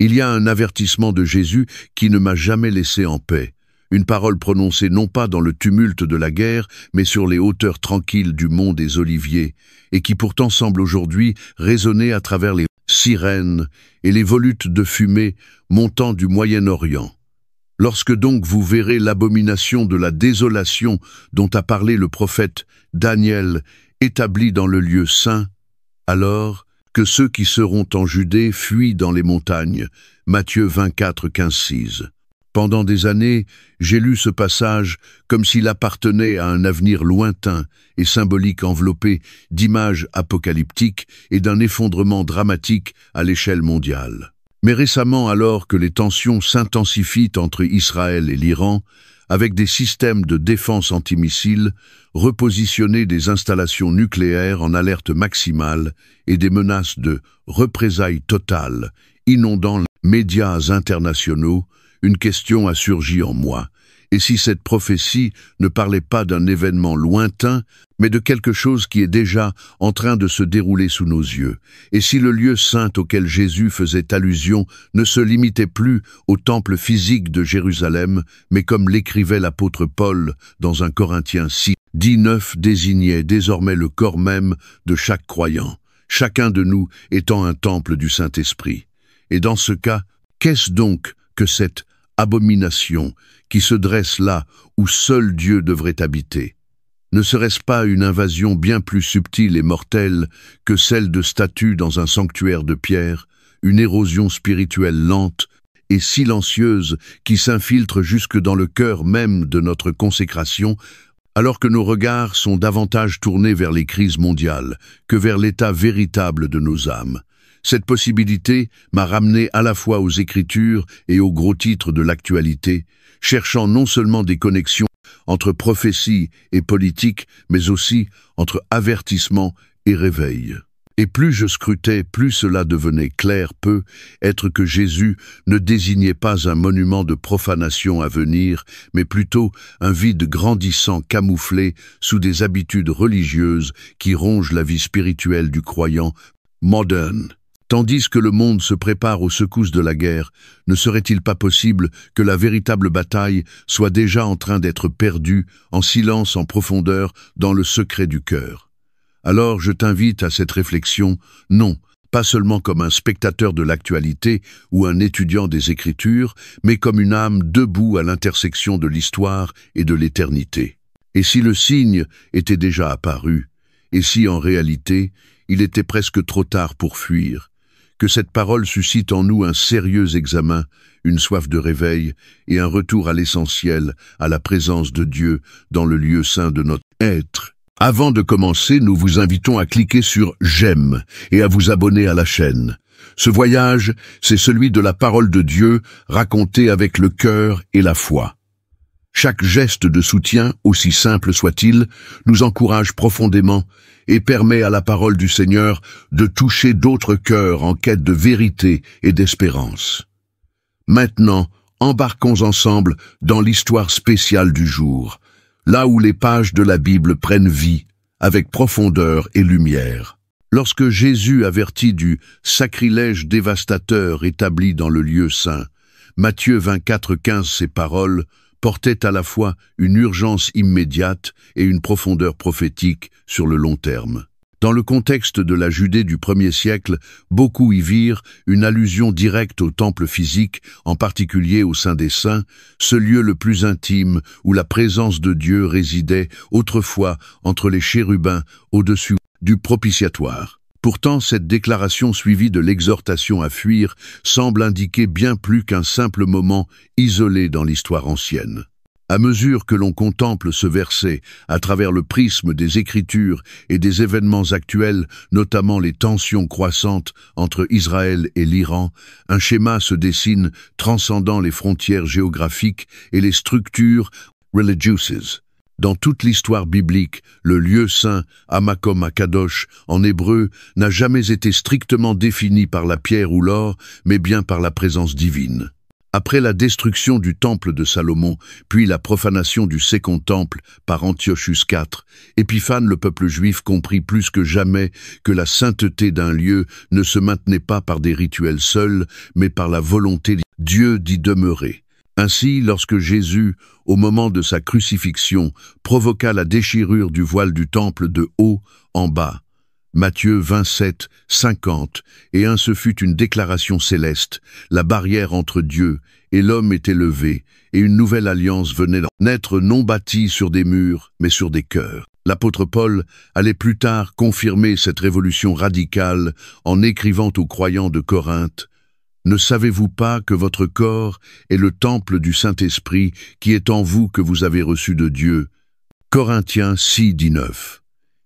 Il y a un avertissement de Jésus qui ne m'a jamais laissé en paix. Une parole prononcée non pas dans le tumulte de la guerre, mais sur les hauteurs tranquilles du mont des Oliviers, et qui pourtant semble aujourd'hui résonner à travers les sirènes et les volutes de fumée montant du Moyen-Orient. Lorsque donc vous verrez l'abomination de la désolation dont a parlé le prophète Daniel établie dans le lieu saint, alors que ceux qui seront en Judée fuient dans les montagnes. Matthieu 24, 15-6. Pendant des années, j'ai lu ce passage comme s'il appartenait à un avenir lointain et symbolique enveloppé d'images apocalyptiques et d'un effondrement dramatique à l'échelle mondiale. Mais récemment, alors que les tensions s'intensifient entre Israël et l'Iran, avec des systèmes de défense antimissiles, repositionner des installations nucléaires en alerte maximale et des menaces de représailles totales inondant les médias internationaux, une question a surgi en moi. Et si cette prophétie ne parlait pas d'un événement lointain, mais de quelque chose qui est déjà en train de se dérouler sous nos yeux? Et si le lieu saint auquel Jésus faisait allusion ne se limitait plus au temple physique de Jérusalem, mais comme l'écrivait l'apôtre Paul dans 1 Corinthiens 6, 19 désignait désormais le corps même de chaque croyant, chacun de nous étant un temple du Saint-Esprit. Et dans ce cas, qu'est-ce donc que cette abomination qui se dresse là où seul Dieu devrait habiter? Ne serait-ce pas une invasion bien plus subtile et mortelle que celle de statues dans un sanctuaire de pierre, une érosion spirituelle lente et silencieuse qui s'infiltre jusque dans le cœur même de notre consécration, alors que nos regards sont davantage tournés vers les crises mondiales que vers l'état véritable de nos âmes? Cette possibilité m'a ramené à la fois aux Écritures et aux gros titres de l'actualité, cherchant non seulement des connexions entre prophétie et politique, mais aussi entre avertissement et réveil. Et plus je scrutais, plus cela devenait clair peut être que Jésus ne désignait pas un monument de profanation à venir, mais plutôt un vide grandissant camouflé sous des habitudes religieuses qui rongent la vie spirituelle du croyant moderne. Tandis que le monde se prépare aux secousses de la guerre, ne serait-il pas possible que la véritable bataille soit déjà en train d'être perdue en silence, en profondeur, dans le secret du cœur? Alors je t'invite à cette réflexion, non, pas seulement comme un spectateur de l'actualité ou un étudiant des Écritures, mais comme une âme debout à l'intersection de l'histoire et de l'éternité. Et si le signe était déjà apparu, et si en réalité il était presque trop tard pour fuir, que cette parole suscite en nous un sérieux examen, une soif de réveil et un retour à l'essentiel, à la présence de Dieu dans le lieu saint de notre être. Avant de commencer, nous vous invitons à cliquer sur « J'aime » et à vous abonner à la chaîne. Ce voyage, c'est celui de la parole de Dieu racontée avec le cœur et la foi. Chaque geste de soutien, aussi simple soit-il, nous encourage profondément et permet à la parole du Seigneur de toucher d'autres cœurs en quête de vérité et d'espérance. Maintenant, embarquons ensemble dans l'histoire spéciale du jour, là où les pages de la Bible prennent vie, avec profondeur et lumière. Lorsque Jésus avertit du sacrilège dévastateur établi dans le lieu saint, Matthieu 24, 15, ces paroles portaient à la fois une urgence immédiate et une profondeur prophétique sur le long terme. Dans le contexte de la Judée du 1er siècle, beaucoup y virent une allusion directe au temple physique, en particulier au Saint des Saints, ce lieu le plus intime où la présence de Dieu résidait autrefois entre les chérubins au-dessus du propitiatoire. Pourtant, cette déclaration suivie de l'exhortation à fuir semble indiquer bien plus qu'un simple moment isolé dans l'histoire ancienne. À mesure que l'on contemple ce verset à travers le prisme des Écritures et des événements actuels, notamment les tensions croissantes entre Israël et l'Iran, un schéma se dessine transcendant les frontières géographiques et les structures religieuses. Dans toute l'histoire biblique, le lieu saint, Hamakom HaKadosh, en hébreu, n'a jamais été strictement défini par la pierre ou l'or, mais bien par la présence divine. Après la destruction du temple de Salomon, puis la profanation du second temple par Antiochus IV, Épiphane, le peuple juif, comprit plus que jamais que la sainteté d'un lieu ne se maintenait pas par des rituels seuls, mais par la volonté de Dieu d'y demeurer. Ainsi, lorsque Jésus, au moment de sa crucifixion, provoqua la déchirure du voile du temple de haut en bas, Matthieu 27, 50, et ce fut une déclaration céleste, la barrière entre Dieu et l'homme était levée, et une nouvelle alliance venait naître non bâtie sur des murs, mais sur des cœurs. L'apôtre Paul allait plus tard confirmer cette révolution radicale en écrivant aux croyants de Corinthe: « Ne savez-vous pas que votre corps est le temple du Saint-Esprit qui est en vous que vous avez reçu de Dieu » Corinthiens 6, 19.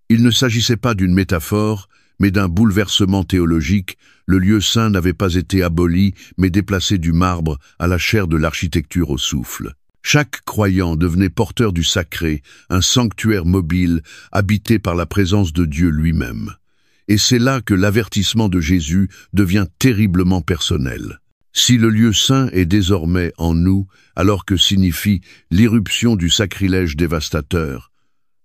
Il ne s'agissait pas d'une métaphore, mais d'un bouleversement théologique. Le lieu saint n'avait pas été aboli, mais déplacé du marbre à la chair de l'architecture au souffle. Chaque croyant devenait porteur du sacré, un sanctuaire mobile, habité par la présence de Dieu lui-même. Et c'est là que l'avertissement de Jésus devient terriblement personnel. Si le lieu saint est désormais en nous, alors que signifie l'irruption du sacrilège dévastateur,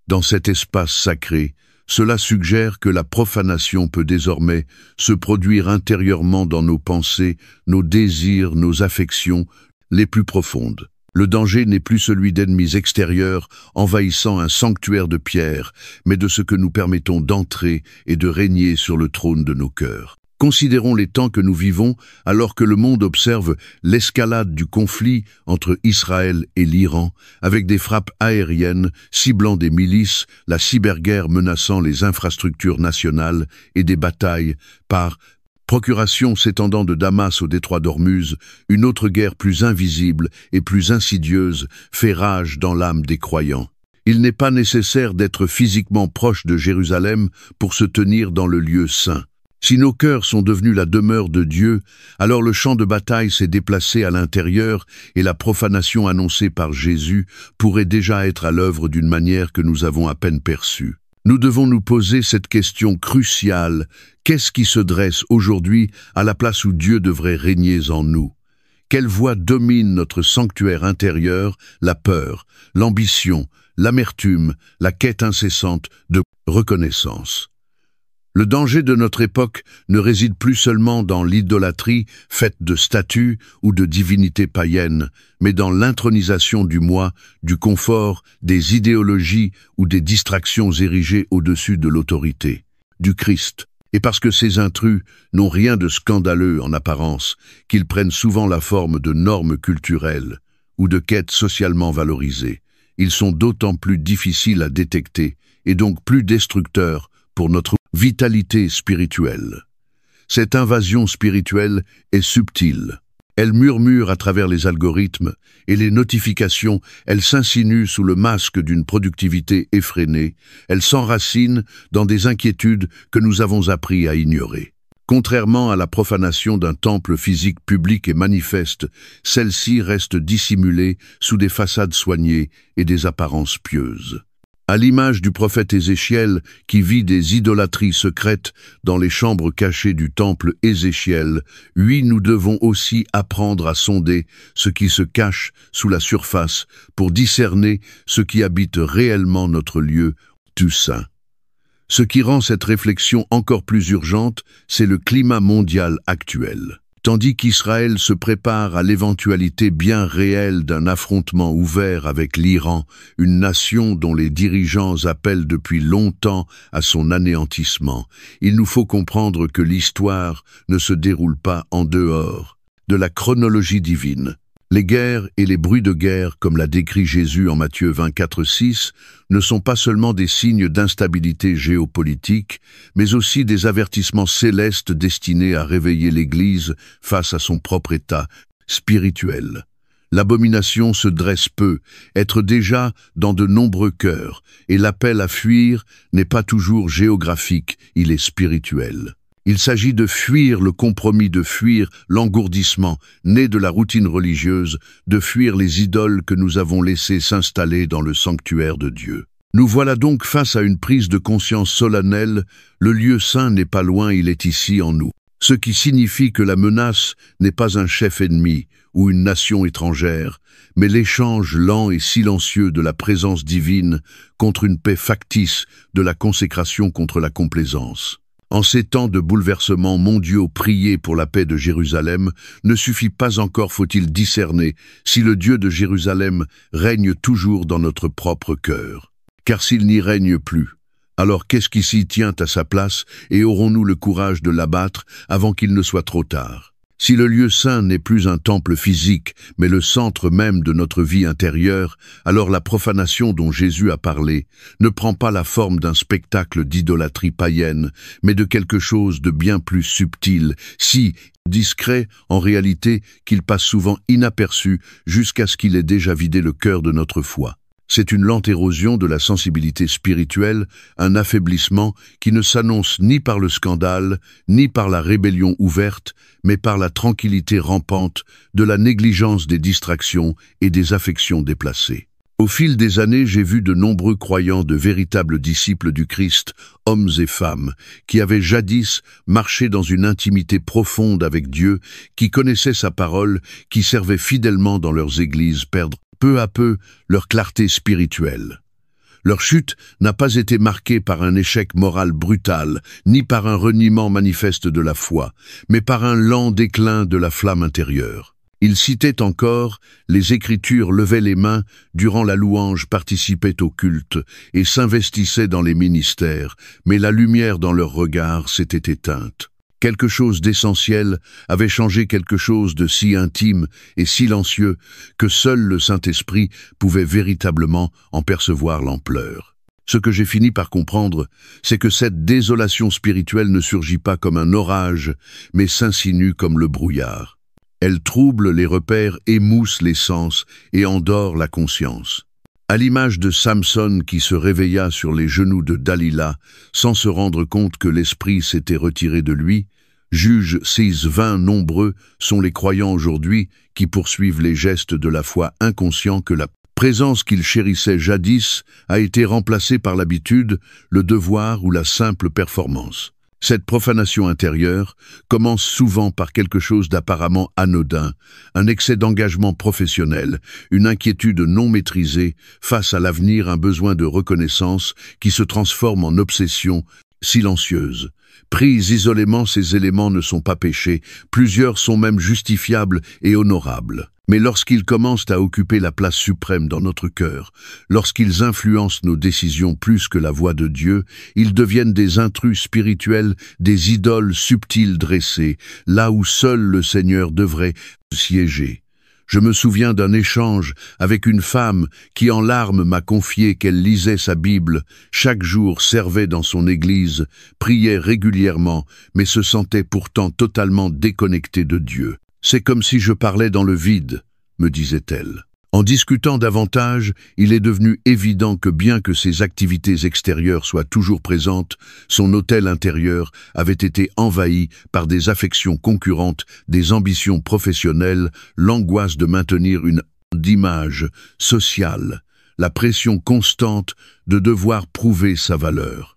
dans cet espace sacré, cela suggère que la profanation peut désormais se produire intérieurement dans nos pensées, nos désirs, nos affections les plus profondes. Le danger n'est plus celui d'ennemis extérieurs envahissant un sanctuaire de pierre, mais de ce que nous permettons d'entrer et de régner sur le trône de nos cœurs. Considérons les temps que nous vivons alors que le monde observe l'escalade du conflit entre Israël et l'Iran, avec des frappes aériennes ciblant des milices, la cyberguerre menaçant les infrastructures nationales et des batailles par procuration s'étendant de Damas au détroit d'Ormuz. Une autre guerre plus invisible et plus insidieuse fait rage dans l'âme des croyants. Il n'est pas nécessaire d'être physiquement proche de Jérusalem pour se tenir dans le lieu saint. Si nos cœurs sont devenus la demeure de Dieu, alors le champ de bataille s'est déplacé à l'intérieur et la profanation annoncée par Jésus pourrait déjà être à l'œuvre d'une manière que nous avons à peine perçue. Nous devons nous poser cette question cruciale: qu'est-ce qui se dresse aujourd'hui à la place où Dieu devrait régner en nous? Quelle voix domine notre sanctuaire intérieur? La peur, l'ambition, l'amertume, la quête incessante de reconnaissance. Le danger de notre époque ne réside plus seulement dans l'idolâtrie faite de statues ou de divinités païennes, mais dans l'intronisation du moi, du confort, des idéologies ou des distractions érigées au-dessus de l'autorité, du Christ. Et parce que ces intrus n'ont rien de scandaleux en apparence, qu'ils prennent souvent la forme de normes culturelles ou de quêtes socialement valorisées, ils sont d'autant plus difficiles à détecter et donc plus destructeurs pour notre vitalité spirituelle. Cette invasion spirituelle est subtile. Elle murmure à travers les algorithmes et les notifications, elle s'insinue sous le masque d'une productivité effrénée, elle s'enracine dans des inquiétudes que nous avons appris à ignorer. Contrairement à la profanation d'un temple physique public et manifeste, celle-ci reste dissimulée sous des façades soignées et des apparences pieuses. À l'image du prophète Ézéchiel qui vit des idolâtries secrètes dans les chambres cachées du temple Ézéchiel, oui, nous devons aussi apprendre à sonder ce qui se cache sous la surface pour discerner ce qui habite réellement notre lieu du saint. Ce qui rend cette réflexion encore plus urgente, c'est le climat mondial actuel. Tandis qu'Israël se prépare à l'éventualité bien réelle d'un affrontement ouvert avec l'Iran, une nation dont les dirigeants appellent depuis longtemps à son anéantissement, il nous faut comprendre que l'histoire ne se déroule pas en dehors de la chronologie divine. Les guerres et les bruits de guerre, comme l'a décrit Jésus en Matthieu 24, 6, ne sont pas seulement des signes d'instabilité géopolitique, mais aussi des avertissements célestes destinés à réveiller l'Église face à son propre état spirituel. L'abomination se dresse peu, être déjà dans de nombreux cœurs, et l'appel à fuir n'est pas toujours géographique, il est spirituel. Il s'agit de fuir le compromis, de fuir l'engourdissement né de la routine religieuse, de fuir les idoles que nous avons laissées s'installer dans le sanctuaire de Dieu. Nous voilà donc face à une prise de conscience solennelle, le lieu saint n'est pas loin, il est ici en nous. ce qui signifie que la menace n'est pas un chef ennemi ou une nation étrangère, mais l'échange lent et silencieux de la présence divine contre une paix factice de la consécration contre la complaisance. En ces temps de bouleversements mondiaux, prier pour la paix de Jérusalem ne suffit pas encore, faut-il discerner si le Dieu de Jérusalem règne toujours dans notre propre cœur. Car s'il n'y règne plus, alors qu'est-ce qui s'y tient à sa place et aurons-nous le courage de l'abattre avant qu'il ne soit trop tard? Si le lieu saint n'est plus un temple physique, mais le centre même de notre vie intérieure, alors la profanation dont Jésus a parlé ne prend pas la forme d'un spectacle d'idolâtrie païenne, mais de quelque chose de bien plus subtil, si discret en réalité qu'il passe souvent inaperçu jusqu'à ce qu'il ait déjà vidé le cœur de notre foi. C'est une lente érosion de la sensibilité spirituelle, un affaiblissement qui ne s'annonce ni par le scandale, ni par la rébellion ouverte, mais par la tranquillité rampante de la négligence des distractions et des affections déplacées. Au fil des années, j'ai vu de nombreux croyants, de véritables disciples du Christ, hommes et femmes, qui avaient jadis marché dans une intimité profonde avec Dieu, qui connaissaient sa parole, qui servaient fidèlement dans leurs églises, perdre peu à peu leur clarté spirituelle. Leur chute n'a pas été marquée par un échec moral brutal, ni par un reniement manifeste de la foi, mais par un lent déclin de la flamme intérieure. Ils citaient encore, les Écritures levaient les mains, durant la louange participaient au culte et s'investissaient dans les ministères, mais la lumière dans leurs regards s'était éteinte. Quelque chose d'essentiel avait changé quelque chose de si intime et silencieux que seul le Saint-Esprit pouvait véritablement en percevoir l'ampleur. Ce que j'ai fini par comprendre, c'est que cette désolation spirituelle ne surgit pas comme un orage, mais s'insinue comme le brouillard. Elle trouble les repères, émousse les sens et endort la conscience. À l'image de Samson qui se réveilla sur les genoux de Dalila sans se rendre compte que l'esprit s'était retiré de lui, Juge 6:20 nombreux sont les croyants aujourd'hui qui poursuivent les gestes de la foi inconscients que la présence qu'ils chérissaient jadis a été remplacée par l'habitude, le devoir ou la simple performance. Cette profanation intérieure commence souvent par quelque chose d'apparemment anodin, un excès d'engagement professionnel, une inquiétude non maîtrisée face à l'avenir, un besoin de reconnaissance qui se transforme en obsession silencieuse. Pris isolément, ces éléments ne sont pas péchés, plusieurs sont même justifiables et honorables. Mais lorsqu'ils commencent à occuper la place suprême dans notre cœur, lorsqu'ils influencent nos décisions plus que la voix de Dieu, ils deviennent des intrus spirituels, des idoles subtiles dressées, là où seul le Seigneur devrait siéger. Je me souviens d'un échange avec une femme qui en larmes m'a confié qu'elle lisait sa Bible, chaque jour servait dans son église, priait régulièrement, mais se sentait pourtant totalement déconnectée de Dieu. C'est comme si je parlais dans le vide, me disait-elle. En discutant davantage, il est devenu évident que bien que ses activités extérieures soient toujours présentes, son autel intérieur avait été envahi par des affections concurrentes, des ambitions professionnelles, l'angoisse de maintenir une image sociale, la pression constante de devoir prouver sa valeur.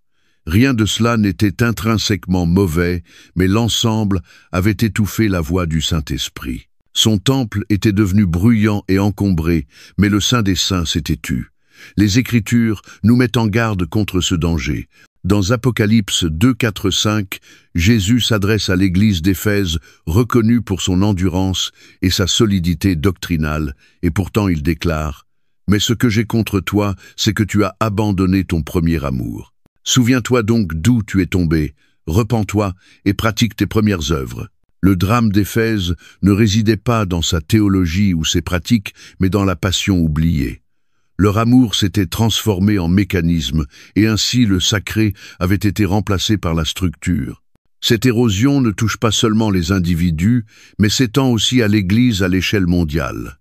Rien de cela n'était intrinsèquement mauvais, mais l'ensemble avait étouffé la voix du Saint-Esprit. Son temple était devenu bruyant et encombré, mais le Saint des Saints s'était tu. Les Écritures nous mettent en garde contre ce danger. Dans Apocalypse 2, 4, 5, Jésus s'adresse à l'église d'Éphèse, reconnue pour son endurance et sa solidité doctrinale, et pourtant il déclare « Mais ce que j'ai contre toi, c'est que tu as abandonné ton premier amour. Souviens-toi donc d'où tu es tombé, repens-toi et pratique tes premières œuvres. » Le drame d'Éphèse ne résidait pas dans sa théologie ou ses pratiques, mais dans la passion oubliée. Leur amour s'était transformé en mécanisme, et ainsi le sacré avait été remplacé par la structure. Cette érosion ne touche pas seulement les individus, mais s'étend aussi à l'Église à l'échelle mondiale.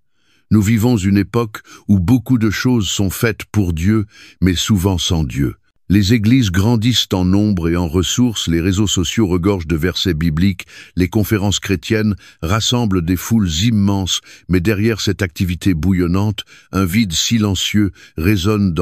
Nous vivons une époque où beaucoup de choses sont faites pour Dieu, mais souvent sans Dieu. Les églises grandissent en nombre et en ressources, les réseaux sociaux regorgent de versets bibliques, les conférences chrétiennes rassemblent des foules immenses, mais derrière cette activité bouillonnante, un vide silencieux résonne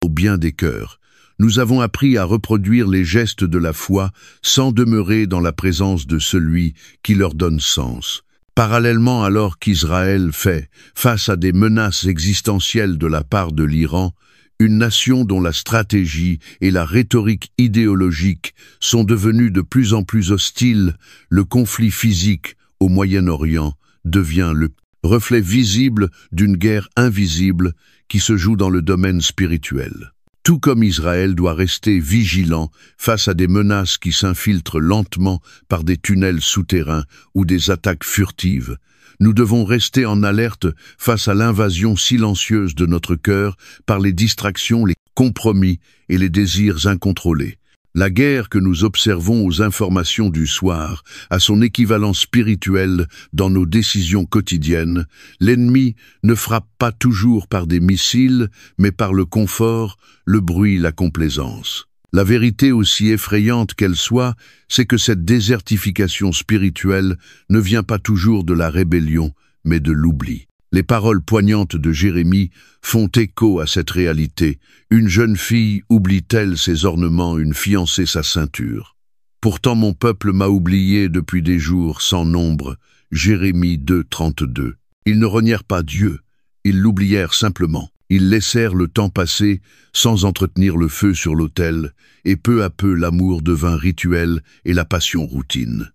au bien des cœurs. Nous avons appris à reproduire les gestes de la foi sans demeurer dans la présence de celui qui leur donne sens. Parallèlement, alors qu'Israël fait face à des menaces existentielles de la part de l'Iran, une nation dont la stratégie et la rhétorique idéologique sont devenues de plus en plus hostiles, le conflit physique au Moyen-Orient devient le reflet visible d'une guerre invisible qui se joue dans le domaine spirituel. Tout comme Israël doit rester vigilant face à des menaces qui s'infiltrent lentement par des tunnels souterrains ou des attaques furtives, nous devons rester en alerte face à l'invasion silencieuse de notre cœur par les distractions, les compromis et les désirs incontrôlés. La guerre que nous observons aux informations du soir a son équivalent spirituel dans nos décisions quotidiennes. L'ennemi ne frappe pas toujours par des missiles, mais par le confort, le bruit, la complaisance. La vérité, aussi effrayante qu'elle soit, c'est que cette désertification spirituelle ne vient pas toujours de la rébellion, mais de l'oubli. Les paroles poignantes de Jérémie font écho à cette réalité. Une jeune fille oublie-t-elle ses ornements, une fiancée sa ceinture? Pourtant mon peuple m'a oublié depuis des jours sans nombre. Jérémie 2, 32. Ils ne renièrent pas Dieu, ils l'oublièrent simplement. Ils laissèrent le temps passer sans entretenir le feu sur l'autel, et peu à peu l'amour devint rituel et la passion routine.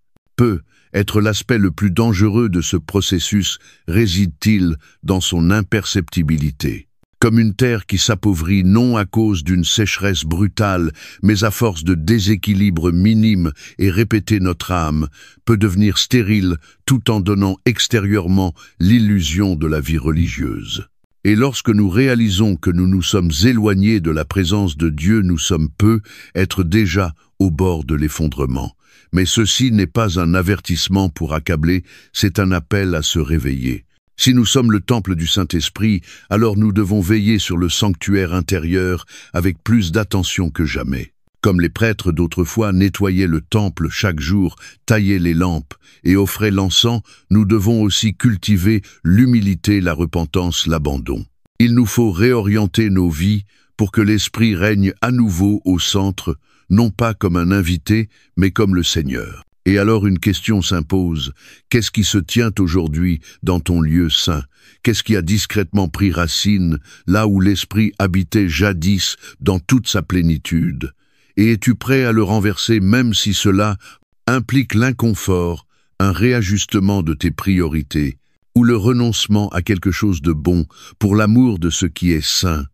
Être l'aspect le plus dangereux de ce processus réside-t-il dans son imperceptibilité. Comme une terre qui s'appauvrit non à cause d'une sécheresse brutale, mais à force de déséquilibre minime et répété, notre âme peut devenir stérile tout en donnant extérieurement l'illusion de la vie religieuse. Et lorsque nous réalisons que nous nous sommes éloignés de la présence de Dieu, nous sommes être déjà au bord de l'effondrement. Mais ceci n'est pas un avertissement pour accabler, c'est un appel à se réveiller. Si nous sommes le temple du Saint-Esprit, alors nous devons veiller sur le sanctuaire intérieur avec plus d'attention que jamais. Comme les prêtres d'autrefois nettoyaient le temple chaque jour, taillaient les lampes et offraient l'encens, nous devons aussi cultiver l'humilité, la repentance, l'abandon. Il nous faut réorienter nos vies pour que l'Esprit règne à nouveau au centre, non pas comme un invité, mais comme le Seigneur. Et alors une question s'impose. Qu'est-ce qui se tient aujourd'hui dans ton lieu saint? Qu'est-ce qui a discrètement pris racine, là où l'Esprit habitait jadis dans toute sa plénitude? Et es-tu prêt à le renverser même si cela implique l'inconfort, un réajustement de tes priorités, ou le renoncement à quelque chose de bon pour l'amour de ce qui est saint?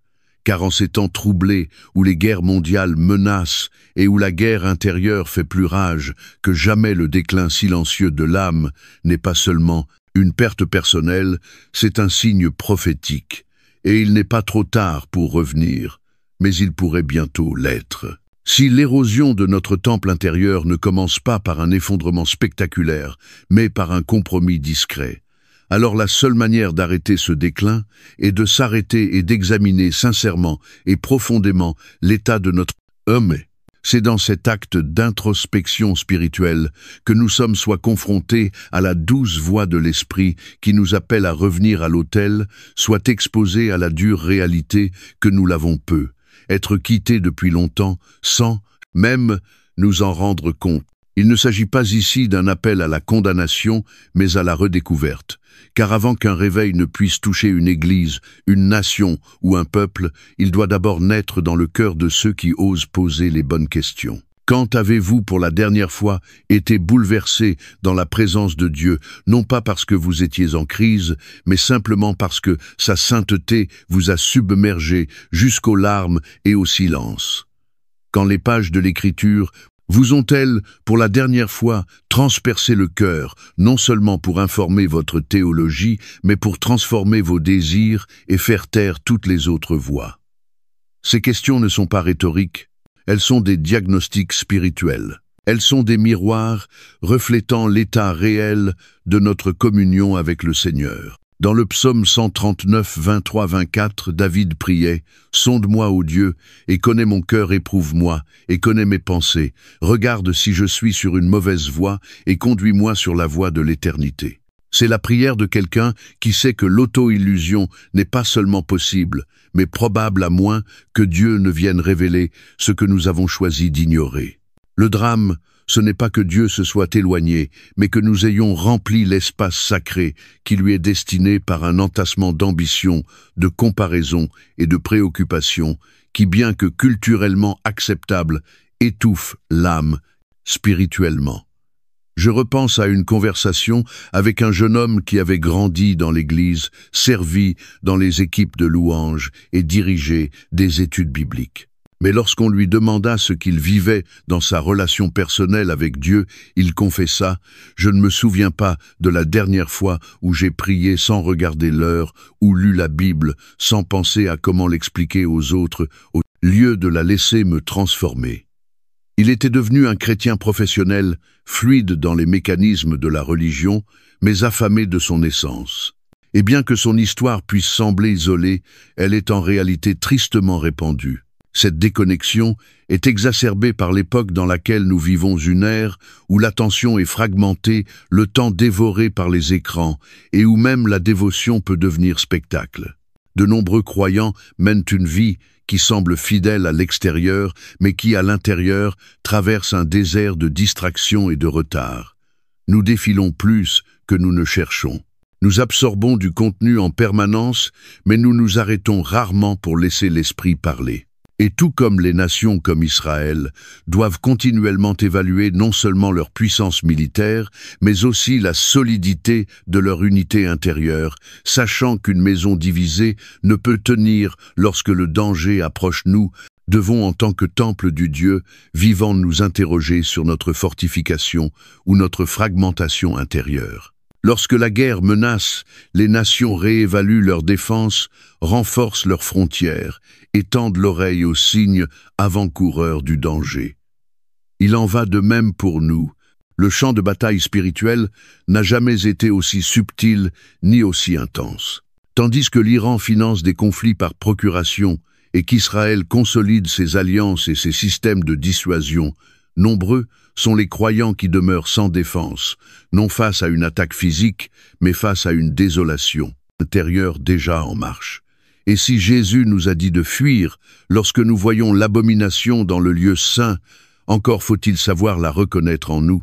Car en ces temps troublés, où les guerres mondiales menacent et où la guerre intérieure fait plus rage que jamais, le déclin silencieux de l'âme n'est pas seulement une perte personnelle, c'est un signe prophétique. Et il n'est pas trop tard pour revenir, mais il pourrait bientôt l'être. Si l'érosion de notre temple intérieur ne commence pas par un effondrement spectaculaire, mais par un compromis discret, alors la seule manière d'arrêter ce déclin est de s'arrêter et d'examiner sincèrement et profondément l'état de notre homme. C'est dans cet acte d'introspection spirituelle que nous sommes soit confrontés à la douce voix de l'Esprit qui nous appelle à revenir à l'autel, soit exposés à la dure réalité que nous l'avons être quittés depuis longtemps sans même nous en rendre compte. Il ne s'agit pas ici d'un appel à la condamnation, mais à la redécouverte. Car avant qu'un réveil ne puisse toucher une église, une nation ou un peuple, il doit d'abord naître dans le cœur de ceux qui osent poser les bonnes questions. Quand avez-vous pour la dernière fois été bouleversé dans la présence de Dieu, non pas parce que vous étiez en crise, mais simplement parce que sa sainteté vous a submergé jusqu'aux larmes et au silence? Quand les pages de l'Écriture vous ont-elles, pour la dernière fois, transpercé le cœur, non seulement pour informer votre théologie, mais pour transformer vos désirs et faire taire toutes les autres voix? Ces questions ne sont pas rhétoriques, elles sont des diagnostics spirituels. Elles sont des miroirs reflétant l'état réel de notre communion avec le Seigneur. Dans le psaume 139, 23-24, David priait « Sonde-moi, ô Dieu, et connais mon cœur, éprouve-moi, et connais mes pensées. Regarde si je suis sur une mauvaise voie, et conduis-moi sur la voie de l'éternité. » C'est la prière de quelqu'un qui sait que l'auto-illusion n'est pas seulement possible, mais probable à moins que Dieu ne vienne révéler ce que nous avons choisi d'ignorer. Le drame, ce n'est pas que Dieu se soit éloigné, mais que nous ayons rempli l'espace sacré qui lui est destiné par un entassement d'ambition, de comparaison et de préoccupation qui, bien que culturellement acceptable, étouffe l'âme spirituellement. Je repense à une conversation avec un jeune homme qui avait grandi dans l'Église, servi dans les équipes de louanges et dirigé des études bibliques. Mais lorsqu'on lui demanda ce qu'il vivait dans sa relation personnelle avec Dieu, il confessa « Je ne me souviens pas de la dernière fois où j'ai prié sans regarder l'heure ou lu la Bible sans penser à comment l'expliquer aux autres, au lieu de la laisser me transformer. » Il était devenu un chrétien professionnel, fluide dans les mécanismes de la religion, mais affamé de son essence. Et bien que son histoire puisse sembler isolée, elle est en réalité tristement répandue. Cette déconnexion est exacerbée par l'époque dans laquelle nous vivons, une ère où l'attention est fragmentée, le temps dévoré par les écrans, et où même la dévotion peut devenir spectacle. De nombreux croyants mènent une vie qui semble fidèle à l'extérieur, mais qui, à l'intérieur, traverse un désert de distractions et de retard. Nous défilons plus que nous ne cherchons. Nous absorbons du contenu en permanence, mais nous nous arrêtons rarement pour laisser l'esprit parler. Et tout comme les nations comme Israël, doivent continuellement évaluer non seulement leur puissance militaire, mais aussi la solidité de leur unité intérieure, sachant qu'une maison divisée ne peut tenir lorsque le danger approche. Nous devons, en tant que temple du Dieu vivant, nous interroger sur notre fortification ou notre fragmentation intérieure. Lorsque la guerre menace, les nations réévaluent leur défense, renforcent leurs frontières et tendent l'oreille aux signes avant-coureurs du danger. Il en va de même pour nous. Le champ de bataille spirituel n'a jamais été aussi subtil ni aussi intense. Tandis que l'Iran finance des conflits par procuration et qu'Israël consolide ses alliances et ses systèmes de dissuasion, nombreux sont les croyants qui demeurent sans défense, non face à une attaque physique, mais face à une désolation intérieure déjà en marche. Et si Jésus nous a dit de fuir lorsque nous voyons l'abomination dans le lieu saint, encore faut-il savoir la reconnaître en nous.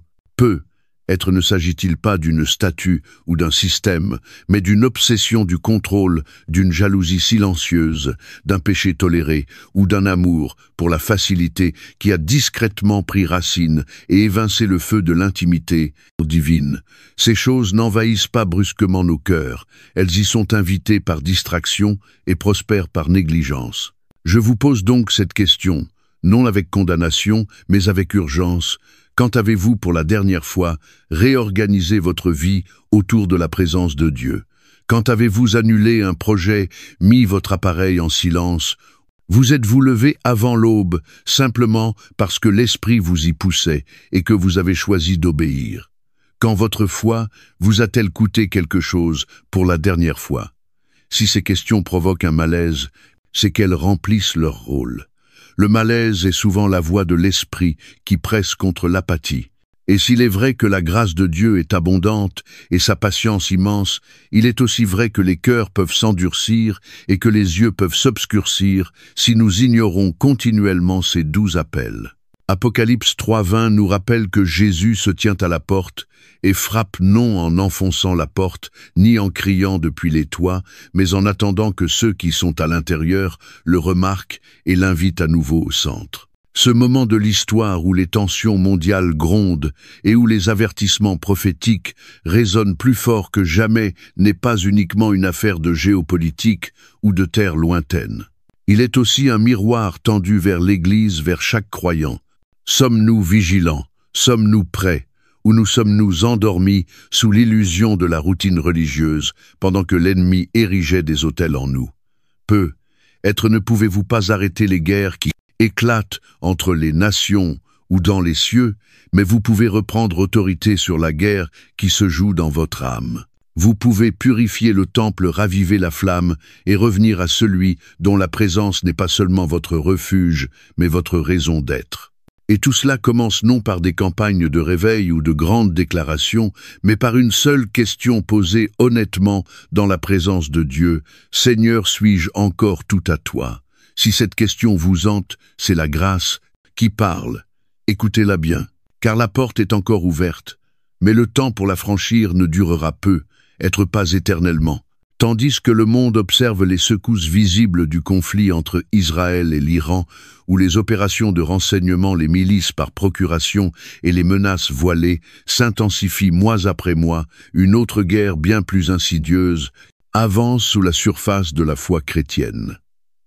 Être ne s'agit-il pas d'une statue ou d'un système, mais d'une obsession du contrôle, d'une jalousie silencieuse, d'un péché toléré ou d'un amour pour la facilité qui a discrètement pris racine et évincé le feu de l'intimité divine. Ces choses n'envahissent pas brusquement nos cœurs, elles y sont invitées par distraction et prospèrent par négligence. Je vous pose donc cette question, non avec condamnation, mais avec urgence. Quand avez-vous pour la dernière fois réorganisé votre vie autour de la présence de Dieu? Quand avez-vous annulé un projet, mis votre appareil en silence? Vous êtes-vous levé avant l'aube, simplement parce que l'Esprit vous y poussait et que vous avez choisi d'obéir? Quand votre foi vous a-t-elle coûté quelque chose pour la dernière fois? Si ces questions provoquent un malaise, c'est qu'elles remplissent leur rôle. Le malaise est souvent la voix de l'esprit qui presse contre l'apathie. Et s'il est vrai que la grâce de Dieu est abondante et sa patience immense, il est aussi vrai que les cœurs peuvent s'endurcir et que les yeux peuvent s'obscurcir si nous ignorons continuellement ces doux appels. Apocalypse 3:20 nous rappelle que Jésus se tient à la porte et frappe non en enfonçant la porte, ni en criant depuis les toits, mais en attendant que ceux qui sont à l'intérieur le remarquent et l'invitent à nouveau au centre. Ce moment de l'histoire où les tensions mondiales grondent et où les avertissements prophétiques résonnent plus fort que jamais n'est pas uniquement une affaire de géopolitique ou de terre lointaine. Il est aussi un miroir tendu vers l'Église, vers chaque croyant. Sommes-nous vigilants? Sommes-nous prêts? Ou nous sommes-nous endormis sous l'illusion de la routine religieuse, pendant que l'ennemi érigeait des autels en nous? Ne pouvez-vous pas arrêter les guerres qui éclatent entre les nations ou dans les cieux, mais vous pouvez reprendre autorité sur la guerre qui se joue dans votre âme. Vous pouvez purifier le temple, raviver la flamme et revenir à celui dont la présence n'est pas seulement votre refuge, mais votre raison d'être. Et tout cela commence non par des campagnes de réveil ou de grandes déclarations, mais par une seule question posée honnêtement dans la présence de Dieu. « Seigneur, suis-je encore tout à toi ?» Si cette question vous hante, c'est la grâce qui parle. Écoutez-la bien, car la porte est encore ouverte, mais le temps pour la franchir ne durera peu, être pas éternellement. Tandis que le monde observe les secousses visibles du conflit entre Israël et l'Iran, où les opérations de renseignement, les milices par procuration et les menaces voilées s'intensifient mois après mois, une autre guerre bien plus insidieuse avance sous la surface de la foi chrétienne.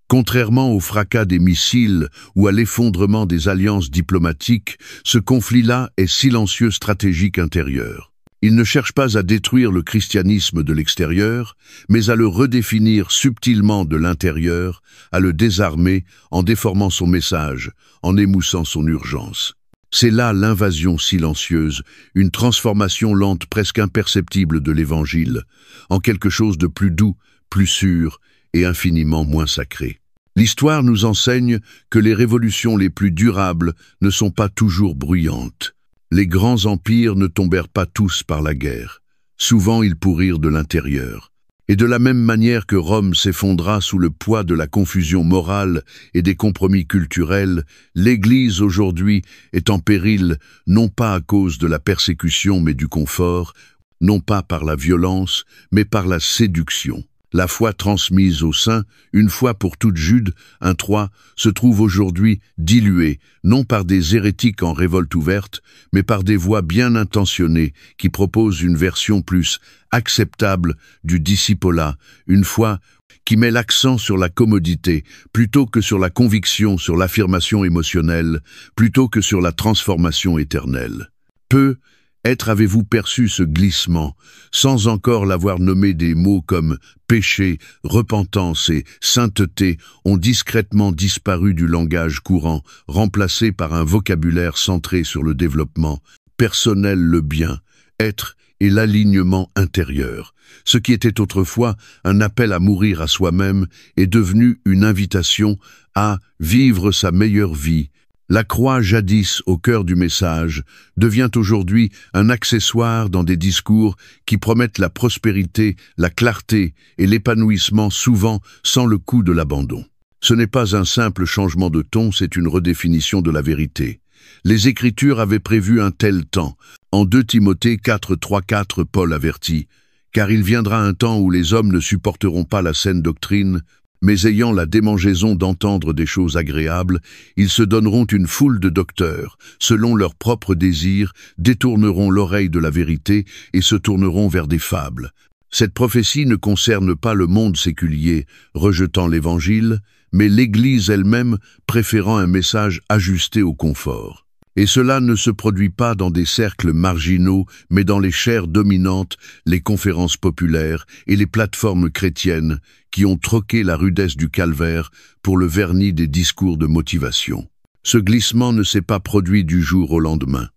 Contrairement au fracas des missiles ou à l'effondrement des alliances diplomatiques, ce conflit-là est silencieux stratégique intérieur. Il ne cherche pas à détruire le christianisme de l'extérieur, mais à le redéfinir subtilement de l'intérieur, à le désarmer en déformant son message, en émoussant son urgence. C'est là l'invasion silencieuse, une transformation lente presque imperceptible de l'Évangile, en quelque chose de plus doux, plus sûr et infiniment moins sacré. L'histoire nous enseigne que les révolutions les plus durables ne sont pas toujours bruyantes. Les grands empires ne tombèrent pas tous par la guerre. Souvent ils pourrirent de l'intérieur. Et de la même manière que Rome s'effondra sous le poids de la confusion morale et des compromis culturels, l'Église aujourd'hui est en péril non pas à cause de la persécution mais du confort, non pas par la violence mais par la séduction. La foi transmise au sein, une fois pour toutes Jude 1:3, se trouve aujourd'hui diluée, non par des hérétiques en révolte ouverte, mais par des voix bien intentionnées qui proposent une version plus acceptable du discipolat, une foi qui met l'accent sur la commodité, plutôt que sur la conviction, sur l'affirmation émotionnelle, plutôt que sur la transformation éternelle. Peut-être avez-vous perçu ce glissement, sans encore l'avoir nommé. Des mots comme péché, repentance et sainteté ont discrètement disparu du langage courant, remplacés par un vocabulaire centré sur le développement personnel, le bien, être et l'alignement intérieur. Ce qui était autrefois un appel à mourir à soi-même est devenu une invitation à vivre sa meilleure vie. La croix, jadis au cœur du message, devient aujourd'hui un accessoire dans des discours qui promettent la prospérité, la clarté et l'épanouissement, souvent sans le coût de l'abandon. Ce n'est pas un simple changement de ton, c'est une redéfinition de la vérité. Les Écritures avaient prévu un tel temps. En 2 Timothée 4:3-4, Paul avertit « Car il viendra un temps où les hommes ne supporteront pas la saine doctrine, mais ayant la démangeaison d'entendre des choses agréables, ils se donneront une foule de docteurs, selon leurs propres désirs, détourneront l'oreille de la vérité et se tourneront vers des fables. » Cette prophétie ne concerne pas le monde séculier, rejetant l'Évangile, mais l'Église elle-même préférant un message ajusté au confort. Et cela ne se produit pas dans des cercles marginaux, mais dans les chaires dominantes, les conférences populaires et les plateformes chrétiennes qui ont troqué la rudesse du calvaire pour le vernis des discours de motivation. Ce glissement ne s'est pas produit du jour au lendemain.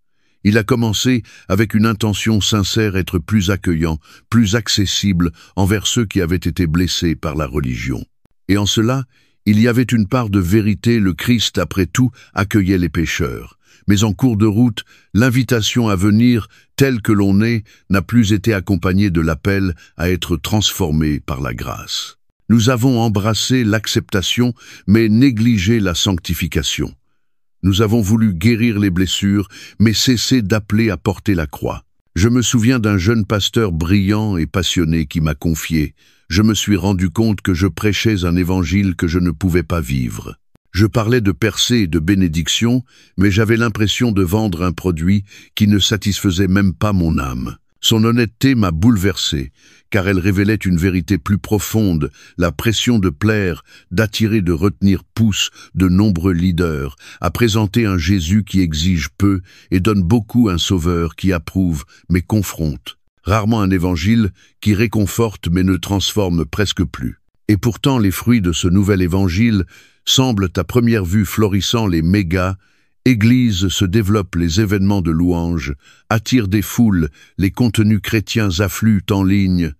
Il a commencé avec une intention sincère, être plus accueillant, plus accessible envers ceux qui avaient été blessés par la religion. Et en cela, il y avait une part de vérité. Le Christ, après tout, accueillait les pécheurs. Mais en cours de route, l'invitation à venir tel que l'on est n'a plus été accompagnée de l'appel à être transformé par la grâce. Nous avons embrassé l'acceptation, mais négligé la sanctification. Nous avons voulu guérir les blessures, mais cessé d'appeler à porter la croix. Je me souviens d'un jeune pasteur brillant et passionné qui m'a confié « Je me suis rendu compte que je prêchais un évangile que je ne pouvais pas vivre. Je parlais de percée et de bénédiction, mais j'avais l'impression de vendre un produit qui ne satisfaisait même pas mon âme. » Son honnêteté m'a bouleversé, car elle révélait une vérité plus profonde. La pression de plaire, d'attirer, de retenir pousse de nombreux leaders à présenter un Jésus qui exige peu et donne beaucoup, un sauveur qui approuve mais confronte. Rarement un évangile qui réconforte mais ne transforme presque plus. Et pourtant les fruits de ce nouvel évangile semblent à première vue florissants. Les églises se développent, les événements de louange attirent des foules, les contenus chrétiens affluent en ligne.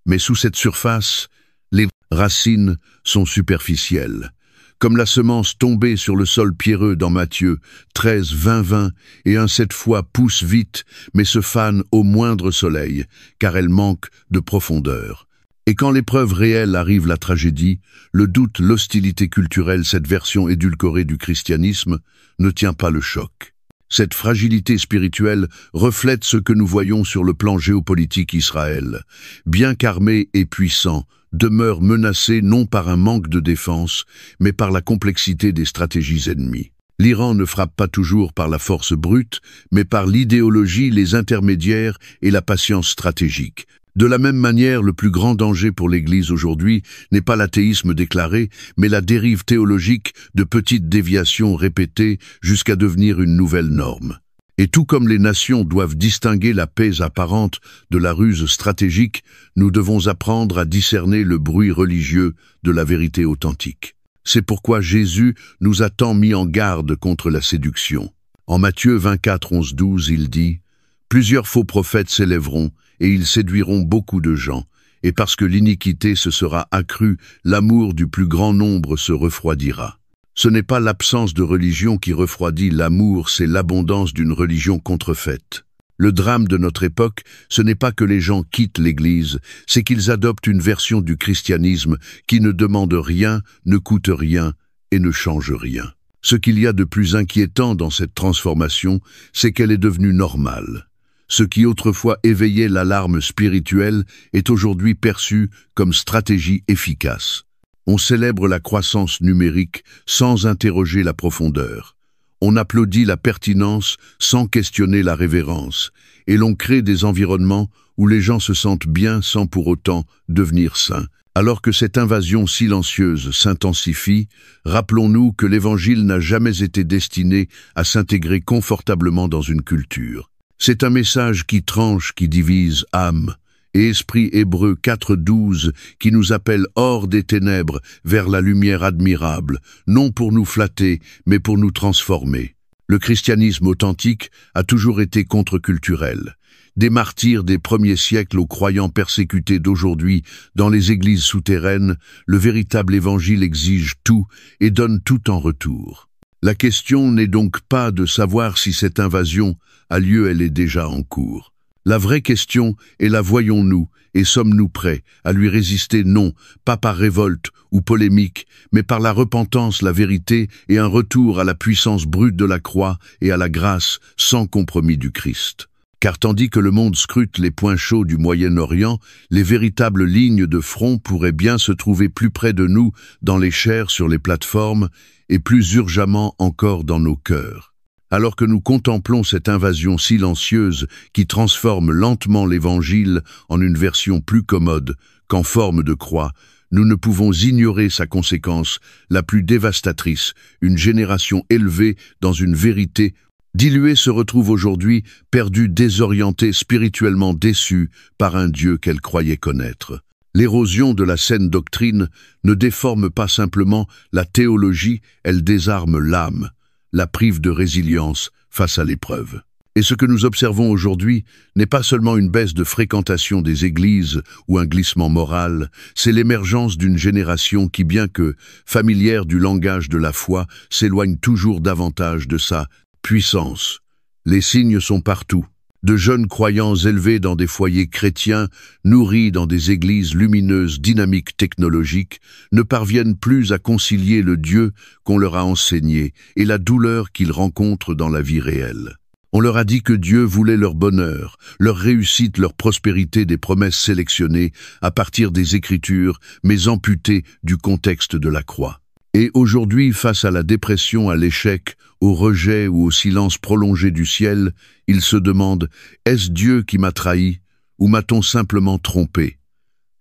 Mais sous cette surface, les racines sont superficielles. comme la semence tombée sur le sol pierreux dans Matthieu 13, 20, et cette fois pousse vite, mais se fane au moindre soleil, car elle manque de profondeur. Et quand l'épreuve réelle arrive la tragédie, le doute, l'hostilité culturelle, cette version édulcorée du christianisme, ne tient pas le choc. Cette fragilité spirituelle reflète ce que nous voyons sur le plan géopolitique. Israël, bien qu'armé et puissant, demeure menacé non par un manque de défense, mais par la complexité des stratégies ennemies. L'Iran ne frappe pas toujours par la force brute, mais par l'idéologie, les intermédiaires et la patience stratégique. De la même manière, le plus grand danger pour l'Église aujourd'hui n'est pas l'athéisme déclaré, mais la dérive théologique de petites déviations répétées jusqu'à devenir une nouvelle norme. Et tout comme les nations doivent distinguer la paix apparente de la ruse stratégique, nous devons apprendre à discerner le bruit religieux de la vérité authentique. C'est pourquoi Jésus nous a tant mis en garde contre la séduction. En Matthieu 24, 11, 12, il dit « Plusieurs faux prophètes s'élèveront, et ils séduiront beaucoup de gens, et parce que l'iniquité se sera accrue, l'amour du plus grand nombre se refroidira. » Ce n'est pas l'absence de religion qui refroidit l'amour, c'est l'abondance d'une religion contrefaite. Le drame de notre époque, ce n'est pas que les gens quittent l'Église, c'est qu'ils adoptent une version du christianisme qui ne demande rien, ne coûte rien et ne change rien. Ce qu'il y a de plus inquiétant dans cette transformation, c'est qu'elle est devenue normale. Ce qui autrefois éveillait l'alarme spirituelle est aujourd'hui perçu comme stratégie efficace. On célèbre la croissance numérique sans interroger la profondeur. On applaudit la pertinence sans questionner la révérence. Et l'on crée des environnements où les gens se sentent bien sans pour autant devenir saints. Alors que cette invasion silencieuse s'intensifie, rappelons-nous que l'Évangile n'a jamais été destiné à s'intégrer confortablement dans une culture. C'est un message qui tranche, qui divise âme, et Esprit Hébreu 4.12 qui nous appelle hors des ténèbres vers la lumière admirable, non pour nous flatter, mais pour nous transformer. Le christianisme authentique a toujours été contre-culturel. Des martyrs des premiers siècles aux croyants persécutés d'aujourd'hui dans les églises souterraines, le véritable évangile exige tout et donne tout en retour. La question n'est donc pas de savoir si cette invasion a lieu, elle est déjà en cours. La vraie question est la voyons-nous et sommes-nous prêts à lui résister? Non, pas par révolte ou polémique, mais par la repentance, la vérité et un retour à la puissance brute de la croix et à la grâce sans compromis du Christ. Car tandis que le monde scrute les points chauds du Moyen-Orient, les véritables lignes de front pourraient bien se trouver plus près de nous, dans les chairs, sur les plateformes, et plus urgemment encore dans nos cœurs. Alors que nous contemplons cette invasion silencieuse qui transforme lentement l'Évangile en une version plus commode qu'en forme de croix, nous ne pouvons ignorer sa conséquence la plus dévastatrice. Une génération élevée dans une vérité diluée se retrouve aujourd'hui perdue, désorientée, spirituellement déçue par un Dieu qu'elle croyait connaître. L'érosion de la saine doctrine ne déforme pas simplement la théologie, elle désarme l'âme, la prive de résilience face à l'épreuve. Et ce que nous observons aujourd'hui n'est pas seulement une baisse de fréquentation des églises ou un glissement moral, c'est l'émergence d'une génération qui, bien que familière du langage de la foi, s'éloigne toujours davantage de sa puissance. Les signes sont partout. De jeunes croyants élevés dans des foyers chrétiens, nourris dans des églises lumineuses, dynamiques, technologiques, ne parviennent plus à concilier le Dieu qu'on leur a enseigné et la douleur qu'ils rencontrent dans la vie réelle. On leur a dit que Dieu voulait leur bonheur, leur réussite, leur prospérité, des promesses sélectionnées à partir des Écritures, mais amputées du contexte de la croix. Et aujourd'hui, face à la dépression, à l'échec, au rejet ou au silence prolongé du ciel, ils se demandent « Est-ce Dieu qui m'a trahi ou m'a-t-on simplement trompé ?»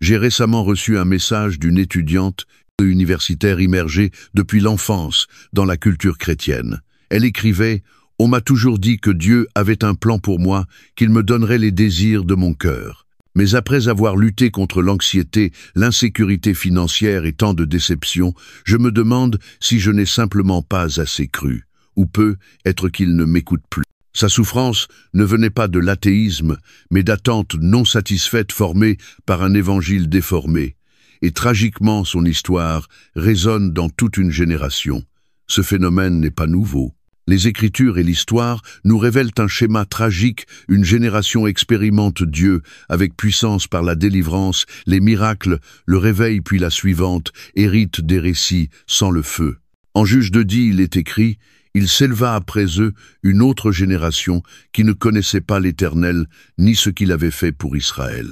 J'ai récemment reçu un message d'une étudiante universitaire immergée depuis l'enfance dans la culture chrétienne. Elle écrivait « On m'a toujours dit que Dieu avait un plan pour moi, qu'il me donnerait les désirs de mon cœur. Mais après avoir lutté contre l'anxiété, l'insécurité financière et tant de déceptions, je me demande si je n'ai simplement pas assez cru, ou peut être qu'il ne m'écoute plus. » Sa souffrance ne venait pas de l'athéisme, mais d'attentes non satisfaites formées par un évangile déformé. et tragiquement son histoire résonne dans toute une génération. Ce phénomène n'est pas nouveau. Les Écritures et l'histoire nous révèlent un schéma tragique. Une génération expérimente Dieu avec puissance par la délivrance, les miracles, le réveil puis la suivante hérite des récits sans le feu. En Juge 2:10, il est écrit « Il s'éleva après eux une autre génération qui ne connaissait pas l'Éternel ni ce qu'il avait fait pour Israël. »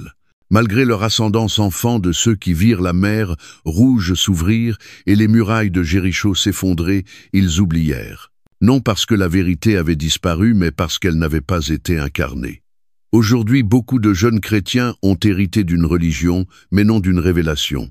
Malgré leur ascendance enfant de ceux qui virent la mer rouge s'ouvrir et les murailles de Jéricho s'effondrer, ils oublièrent. Non parce que la vérité avait disparu, mais parce qu'elle n'avait pas été incarnée. Aujourd'hui, beaucoup de jeunes chrétiens ont hérité d'une religion, mais non d'une révélation.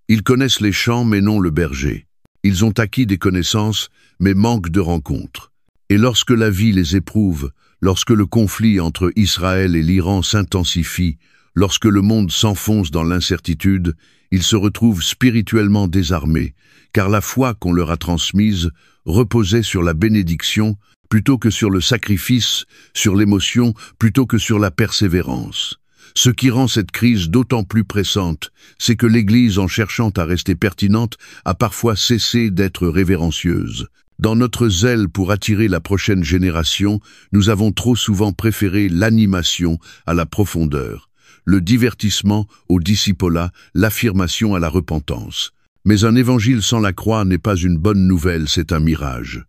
Ils connaissent les champs, mais non le berger. Ils ont acquis des connaissances, mais manquent de rencontres. Et lorsque la vie les éprouve, lorsque le conflit entre Israël et l'Iran s'intensifie, lorsque le monde s'enfonce dans l'incertitude, ils se retrouvent spirituellement désarmés, car la foi qu'on leur a transmise reposait sur la bénédiction plutôt que sur le sacrifice, sur l'émotion plutôt que sur la persévérance. Ce qui rend cette crise d'autant plus pressante, c'est que l'Église, en cherchant à rester pertinente, a parfois cessé d'être révérencieuse. Dans notre zèle pour attirer la prochaine génération, nous avons trop souvent préféré l'animation à la profondeur, le divertissement au discipolat, l'affirmation à la repentance. Mais un évangile sans la croix n'est pas une bonne nouvelle, c'est un mirage.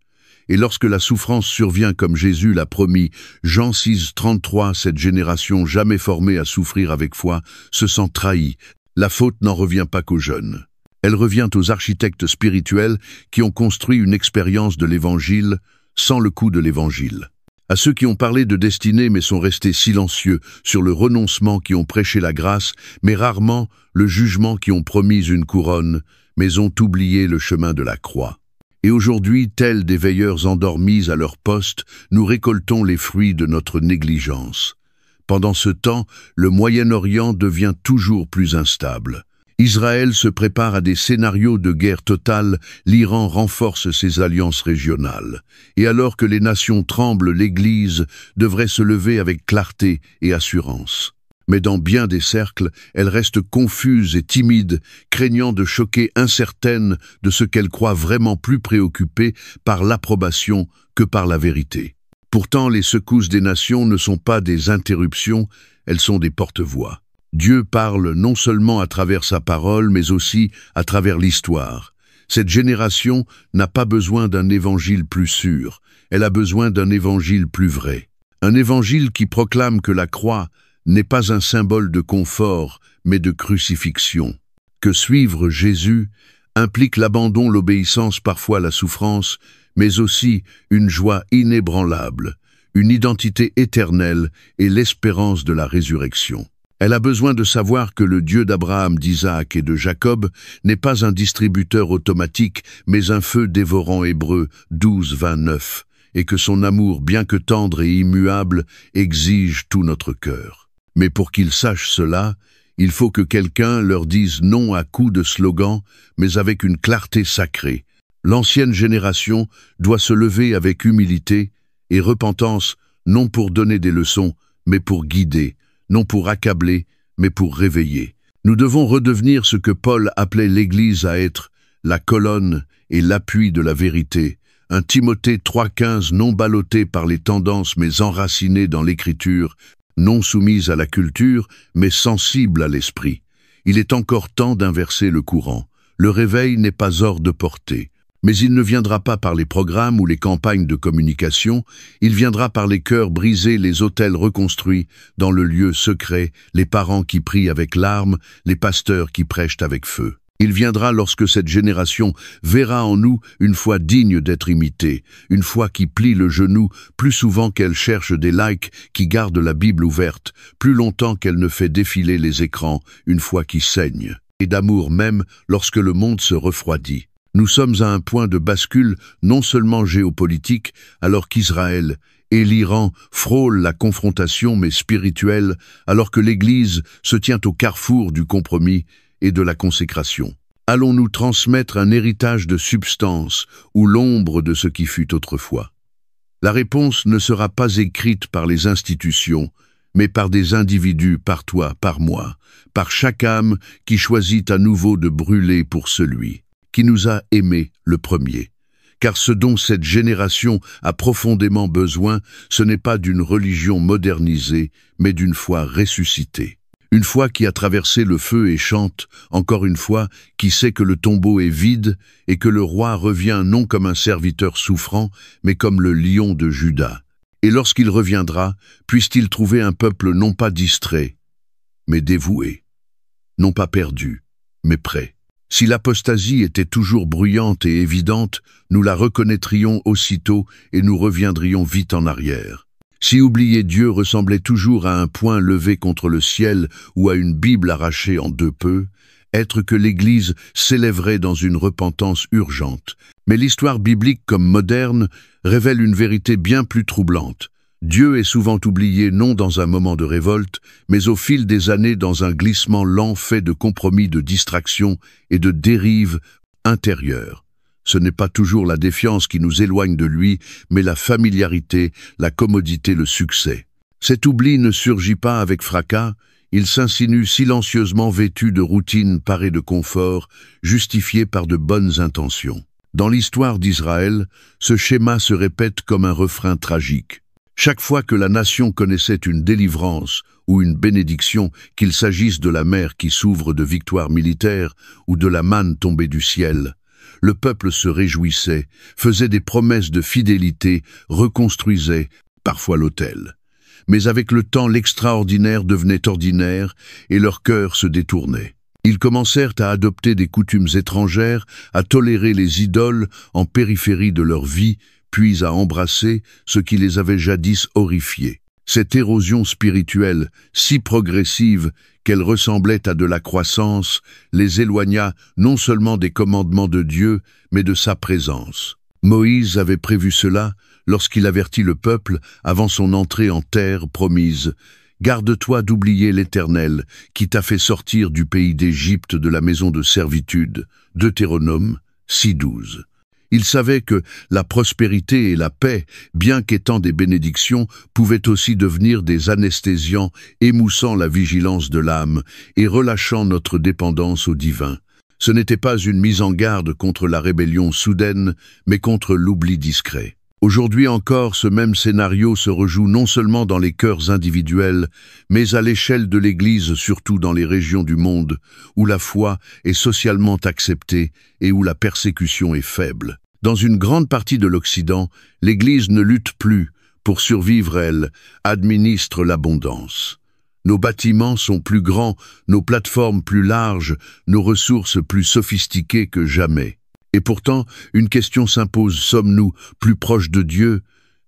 Et lorsque la souffrance survient comme Jésus l'a promis, Jean 6:33, cette génération jamais formée à souffrir avec foi se sent trahie. La faute n'en revient pas qu'aux jeunes. Elle revient aux architectes spirituels qui ont construit une expérience de l'évangile sans le coup de l'évangile. À ceux qui ont parlé de destinée mais sont restés silencieux, sur le renoncement qui ont prêché la grâce, mais rarement le jugement qui ont promis une couronne, mais ont oublié le chemin de la croix. Et aujourd'hui, tels des veilleurs endormis à leur poste, nous récoltons les fruits de notre négligence. Pendant ce temps, le Moyen-Orient devient toujours plus instable. Israël se prépare à des scénarios de guerre totale, l'Iran renforce ses alliances régionales. Et alors que les nations tremblent, l'Église devrait se lever avec clarté et assurance. Mais dans bien des cercles, elle reste confuse et timide, craignant de choquer, incertaine de ce qu'elle croit vraiment, plus préoccupée par l'approbation que par la vérité. Pourtant, les secousses des nations ne sont pas des interruptions, elles sont des porte-voix. Dieu parle non seulement à travers sa parole, mais aussi à travers l'histoire. Cette génération n'a pas besoin d'un évangile plus sûr, elle a besoin d'un évangile plus vrai. Un évangile qui proclame que la croix n'est pas un symbole de confort, mais de crucifixion. Que suivre Jésus implique l'abandon, l'obéissance, parfois la souffrance, mais aussi une joie inébranlable, une identité éternelle et l'espérance de la résurrection. Elle a besoin de savoir que le Dieu d'Abraham, d'Isaac et de Jacob n'est pas un distributeur automatique, mais un feu dévorant. Hébreux 12:29, et que son amour, bien que tendre et immuable, exige tout notre cœur. Mais pour qu'ils sachent cela, il faut que quelqu'un leur dise non à coups de slogan, mais avec une clarté sacrée. L'ancienne génération doit se lever avec humilité et repentance, non pour donner des leçons, mais pour guider, non pour accabler, mais pour réveiller. Nous devons redevenir ce que Paul appelait l'Église à être, la colonne et l'appui de la vérité. Un Timothée 3:15, non ballotté par les tendances mais enraciné dans l'Écriture, non soumise à la culture, mais sensible à l'esprit. Il est encore temps d'inverser le courant. Le réveil n'est pas hors de portée. Mais il ne viendra pas par les programmes ou les campagnes de communication, il viendra par les cœurs brisés, les autels reconstruits, dans le lieu secret, les parents qui prient avec larmes, les pasteurs qui prêchent avec feu. Il viendra lorsque cette génération verra en nous une foi digne d'être imitée, une foi qui plie le genou plus souvent qu'elle cherche des likes, qui garde la Bible ouverte, plus longtemps qu'elle ne fait défiler les écrans, une foi qui saigne, et d'amour même lorsque le monde se refroidit. Nous sommes à un point de bascule non seulement géopolitique, alors qu'Israël et l'Iran frôlent la confrontation mais spirituelle, alors que l'Église se tient au carrefour du compromis et de la consécration. Allons-nous transmettre un héritage de substance ou l'ombre de ce qui fut autrefois? La réponse ne sera pas écrite par les institutions, mais par des individus, par toi, par moi, par chaque âme qui choisit à nouveau de brûler pour celui qui nous a aimés le premier. Car ce dont cette génération a profondément besoin, ce n'est pas d'une religion modernisée, mais d'une foi ressuscitée. Une foi qui a traversé le feu et chante, encore une fois, qui sait que le tombeau est vide et que le roi revient non comme un serviteur souffrant, mais comme le lion de Juda. Et lorsqu'il reviendra, puisse-t-il trouver un peuple non pas distrait, mais dévoué, non pas perdu, mais prêt. Si l'apostasie était toujours bruyante et évidente, nous la reconnaîtrions aussitôt et nous reviendrions vite en arrière. Si oublier Dieu ressemblait toujours à un poing levé contre le ciel ou à une Bible arrachée en deux peu, être que l'Église s'élèverait dans une repentance urgente. Mais l'histoire biblique comme moderne révèle une vérité bien plus troublante. Dieu est souvent oublié non dans un moment de révolte, mais au fil des années dans un glissement lent fait de compromis, de distractions et de dérives intérieures. Ce n'est pas toujours la défiance qui nous éloigne de lui, mais la familiarité, la commodité, le succès. Cet oubli ne surgit pas avec fracas, il s'insinue silencieusement vêtu de routine parée de confort, justifié par de bonnes intentions. Dans l'histoire d'Israël, ce schéma se répète comme un refrain tragique. Chaque fois que la nation connaissait une délivrance ou une bénédiction, qu'il s'agisse de la mer qui s'ouvre de victoires militaires ou de la manne tombée du ciel, le peuple se réjouissait, faisait des promesses de fidélité, reconstruisait parfois l'autel. Mais avec le temps, l'extraordinaire devenait ordinaire et leur cœur se détournait. Ils commencèrent à adopter des coutumes étrangères, à tolérer les idoles en périphérie de leur vie, puis à embrasser ce qui les avait jadis horrifiés. Cette érosion spirituelle, si progressive qu'elle ressemblait à de la croissance, les éloigna non seulement des commandements de Dieu, mais de sa présence. Moïse avait prévu cela lorsqu'il avertit le peuple avant son entrée en terre promise. « Garde-toi d'oublier l'Éternel, qui t'a fait sortir du pays d'Égypte de la maison de servitude. » Deutéronome 6:12. Il savait que la prospérité et la paix, bien qu'étant des bénédictions, pouvaient aussi devenir des anesthésiants, émoussant la vigilance de l'âme et relâchant notre dépendance au divin. Ce n'était pas une mise en garde contre la rébellion soudaine, mais contre l'oubli discret. Aujourd'hui encore, ce même scénario se rejoue non seulement dans les cœurs individuels, mais à l'échelle de l'Église, surtout dans les régions du monde où la foi est socialement acceptée et où la persécution est faible. Dans une grande partie de l'Occident, l'Église ne lutte plus pour survivre, elle administre l'abondance. Nos bâtiments sont plus grands, nos plateformes plus larges, nos ressources plus sophistiquées que jamais. Et pourtant, une question s'impose, sommes-nous plus proches de Dieu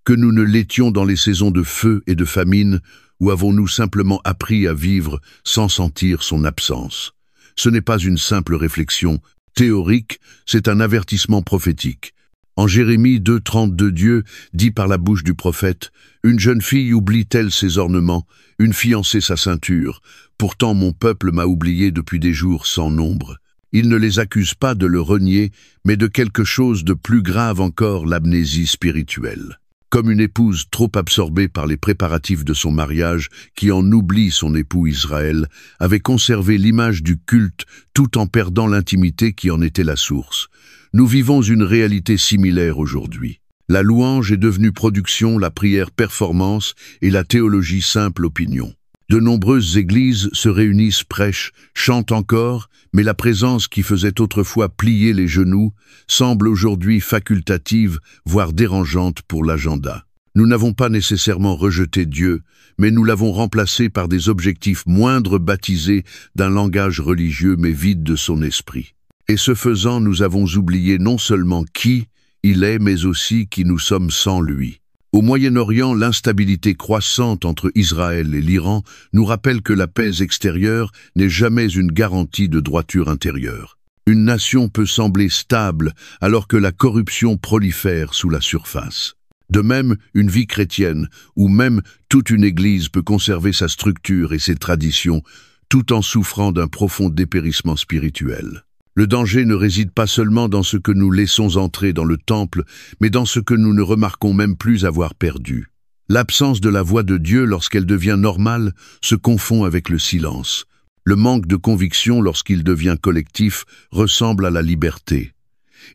que nous ne l'étions dans les saisons de feu et de famine, ou avons-nous simplement appris à vivre sans sentir son absence? Ce n'est pas une simple réflexion théorique, c'est un avertissement prophétique. En Jérémie 2:32, Dieu dit par la bouche du prophète, « Une jeune fille oublie-t-elle ses ornements, une fiancée sa ceinture? Pourtant mon peuple m'a oublié depuis des jours sans nombre. » Il ne les accuse pas de le renier, mais de quelque chose de plus grave encore, l'amnésie spirituelle. Comme une épouse trop absorbée par les préparatifs de son mariage, qui en oublie son époux Israël, avait conservé l'image du culte tout en perdant l'intimité qui en était la source. Nous vivons une réalité similaire aujourd'hui. La louange est devenue production, la prière performance et la théologie simple opinion. De nombreuses églises se réunissent, prêchent, chantent encore, mais la présence qui faisait autrefois plier les genoux semble aujourd'hui facultative, voire dérangeante pour l'agenda. Nous n'avons pas nécessairement rejeté Dieu, mais nous l'avons remplacé par des objectifs moindres baptisés d'un langage religieux mais vide de son esprit. Et ce faisant, nous avons oublié non seulement qui il est, mais aussi qui nous sommes sans lui. Au Moyen-Orient, l'instabilité croissante entre Israël et l'Iran nous rappelle que la paix extérieure n'est jamais une garantie de droiture intérieure. Une nation peut sembler stable alors que la corruption prolifère sous la surface. De même, une vie chrétienne, ou même toute une église peut conserver sa structure et ses traditions, tout en souffrant d'un profond dépérissement spirituel. Le danger ne réside pas seulement dans ce que nous laissons entrer dans le temple, mais dans ce que nous ne remarquons même plus avoir perdu. L'absence de la voix de Dieu lorsqu'elle devient normale se confond avec le silence. Le manque de conviction lorsqu'il devient collectif ressemble à la liberté.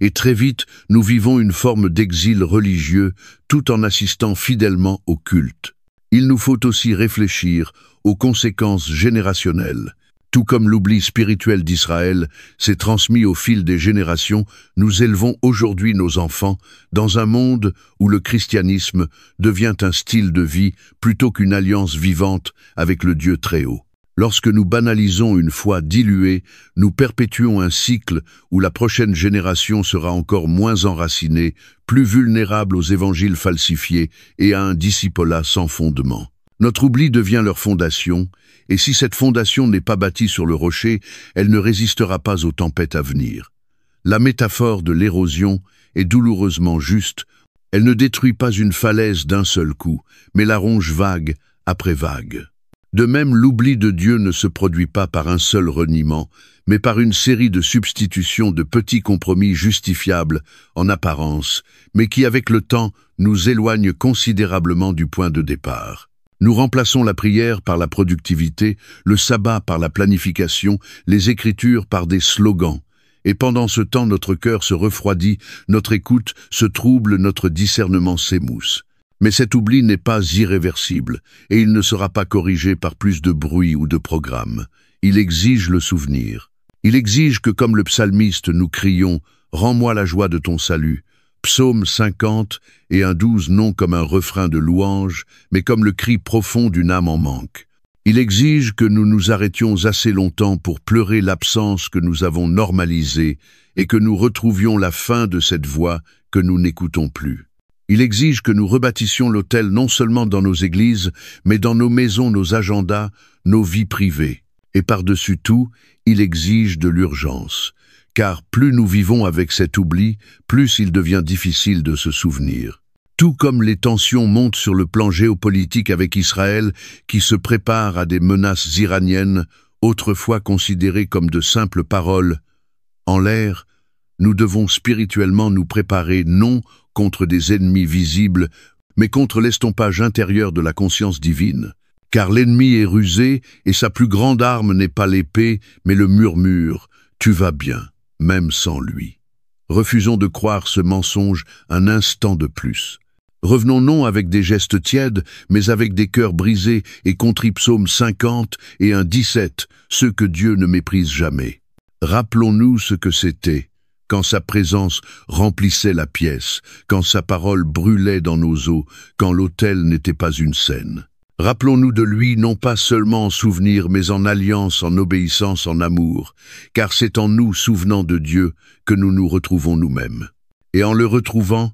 Et très vite, nous vivons une forme d'exil religieux tout en assistant fidèlement au culte. Il nous faut aussi réfléchir aux conséquences générationnelles. Tout comme l'oubli spirituel d'Israël s'est transmis au fil des générations, nous élevons aujourd'hui nos enfants dans un monde où le christianisme devient un style de vie plutôt qu'une alliance vivante avec le Dieu très haut. Lorsque nous banalisons une foi diluée, nous perpétuons un cycle où la prochaine génération sera encore moins enracinée, plus vulnérable aux évangiles falsifiés et à un discipolat sans fondement. Notre oubli devient leur fondation, et si cette fondation n'est pas bâtie sur le rocher, elle ne résistera pas aux tempêtes à venir. La métaphore de l'érosion est douloureusement juste. Elle ne détruit pas une falaise d'un seul coup, mais la ronge vague après vague. De même, l'oubli de Dieu ne se produit pas par un seul reniement, mais par une série de substitutions de petits compromis justifiables en apparence, mais qui, avec le temps, nous éloignent considérablement du point de départ. Nous remplaçons la prière par la productivité, le sabbat par la planification, les écritures par des slogans. Et pendant ce temps, notre cœur se refroidit, notre écoute se trouble, notre discernement s'émousse. Mais cet oubli n'est pas irréversible, et il ne sera pas corrigé par plus de bruit ou de programme. Il exige le souvenir. Il exige que, comme le psalmiste, nous crions « Rends-moi la joie de ton salut ». Psaume 50 et un 12 non comme un refrain de louange, mais comme le cri profond d'une âme en manque. Il exige que nous nous arrêtions assez longtemps pour pleurer l'absence que nous avons normalisée et que nous retrouvions la fin de cette voix que nous n'écoutons plus. Il exige que nous rebâtissions l'autel non seulement dans nos églises, mais dans nos maisons, nos agendas, nos vies privées. Et par-dessus tout, il exige de l'urgence. Car plus nous vivons avec cet oubli, plus il devient difficile de se souvenir. Tout comme les tensions montent sur le plan géopolitique avec Israël, qui se prépare à des menaces iraniennes, autrefois considérées comme de simples paroles en l'air, nous devons spirituellement nous préparer non contre des ennemis visibles, mais contre l'estompage intérieur de la conscience divine. Car l'ennemi est rusé, et sa plus grande arme n'est pas l'épée, mais le murmure « Tu vas bien ». Même sans lui. Refusons de croire ce mensonge un instant de plus. Revenons non avec des gestes tièdes, mais avec des cœurs brisés et contrit Psaume 50 et un 17, ceux que Dieu ne méprise jamais. Rappelons-nous ce que c'était, quand sa présence remplissait la pièce, quand sa parole brûlait dans nos os, quand l'autel n'était pas une scène. Rappelons-nous de lui non pas seulement en souvenir, mais en alliance, en obéissance, en amour, car c'est en nous, souvenant de Dieu, que nous nous retrouvons nous-mêmes. Et en le retrouvant,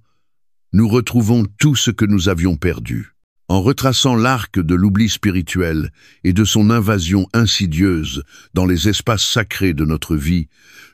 nous retrouvons tout ce que nous avions perdu. En retraçant l'arc de l'oubli spirituel et de son invasion insidieuse dans les espaces sacrés de notre vie,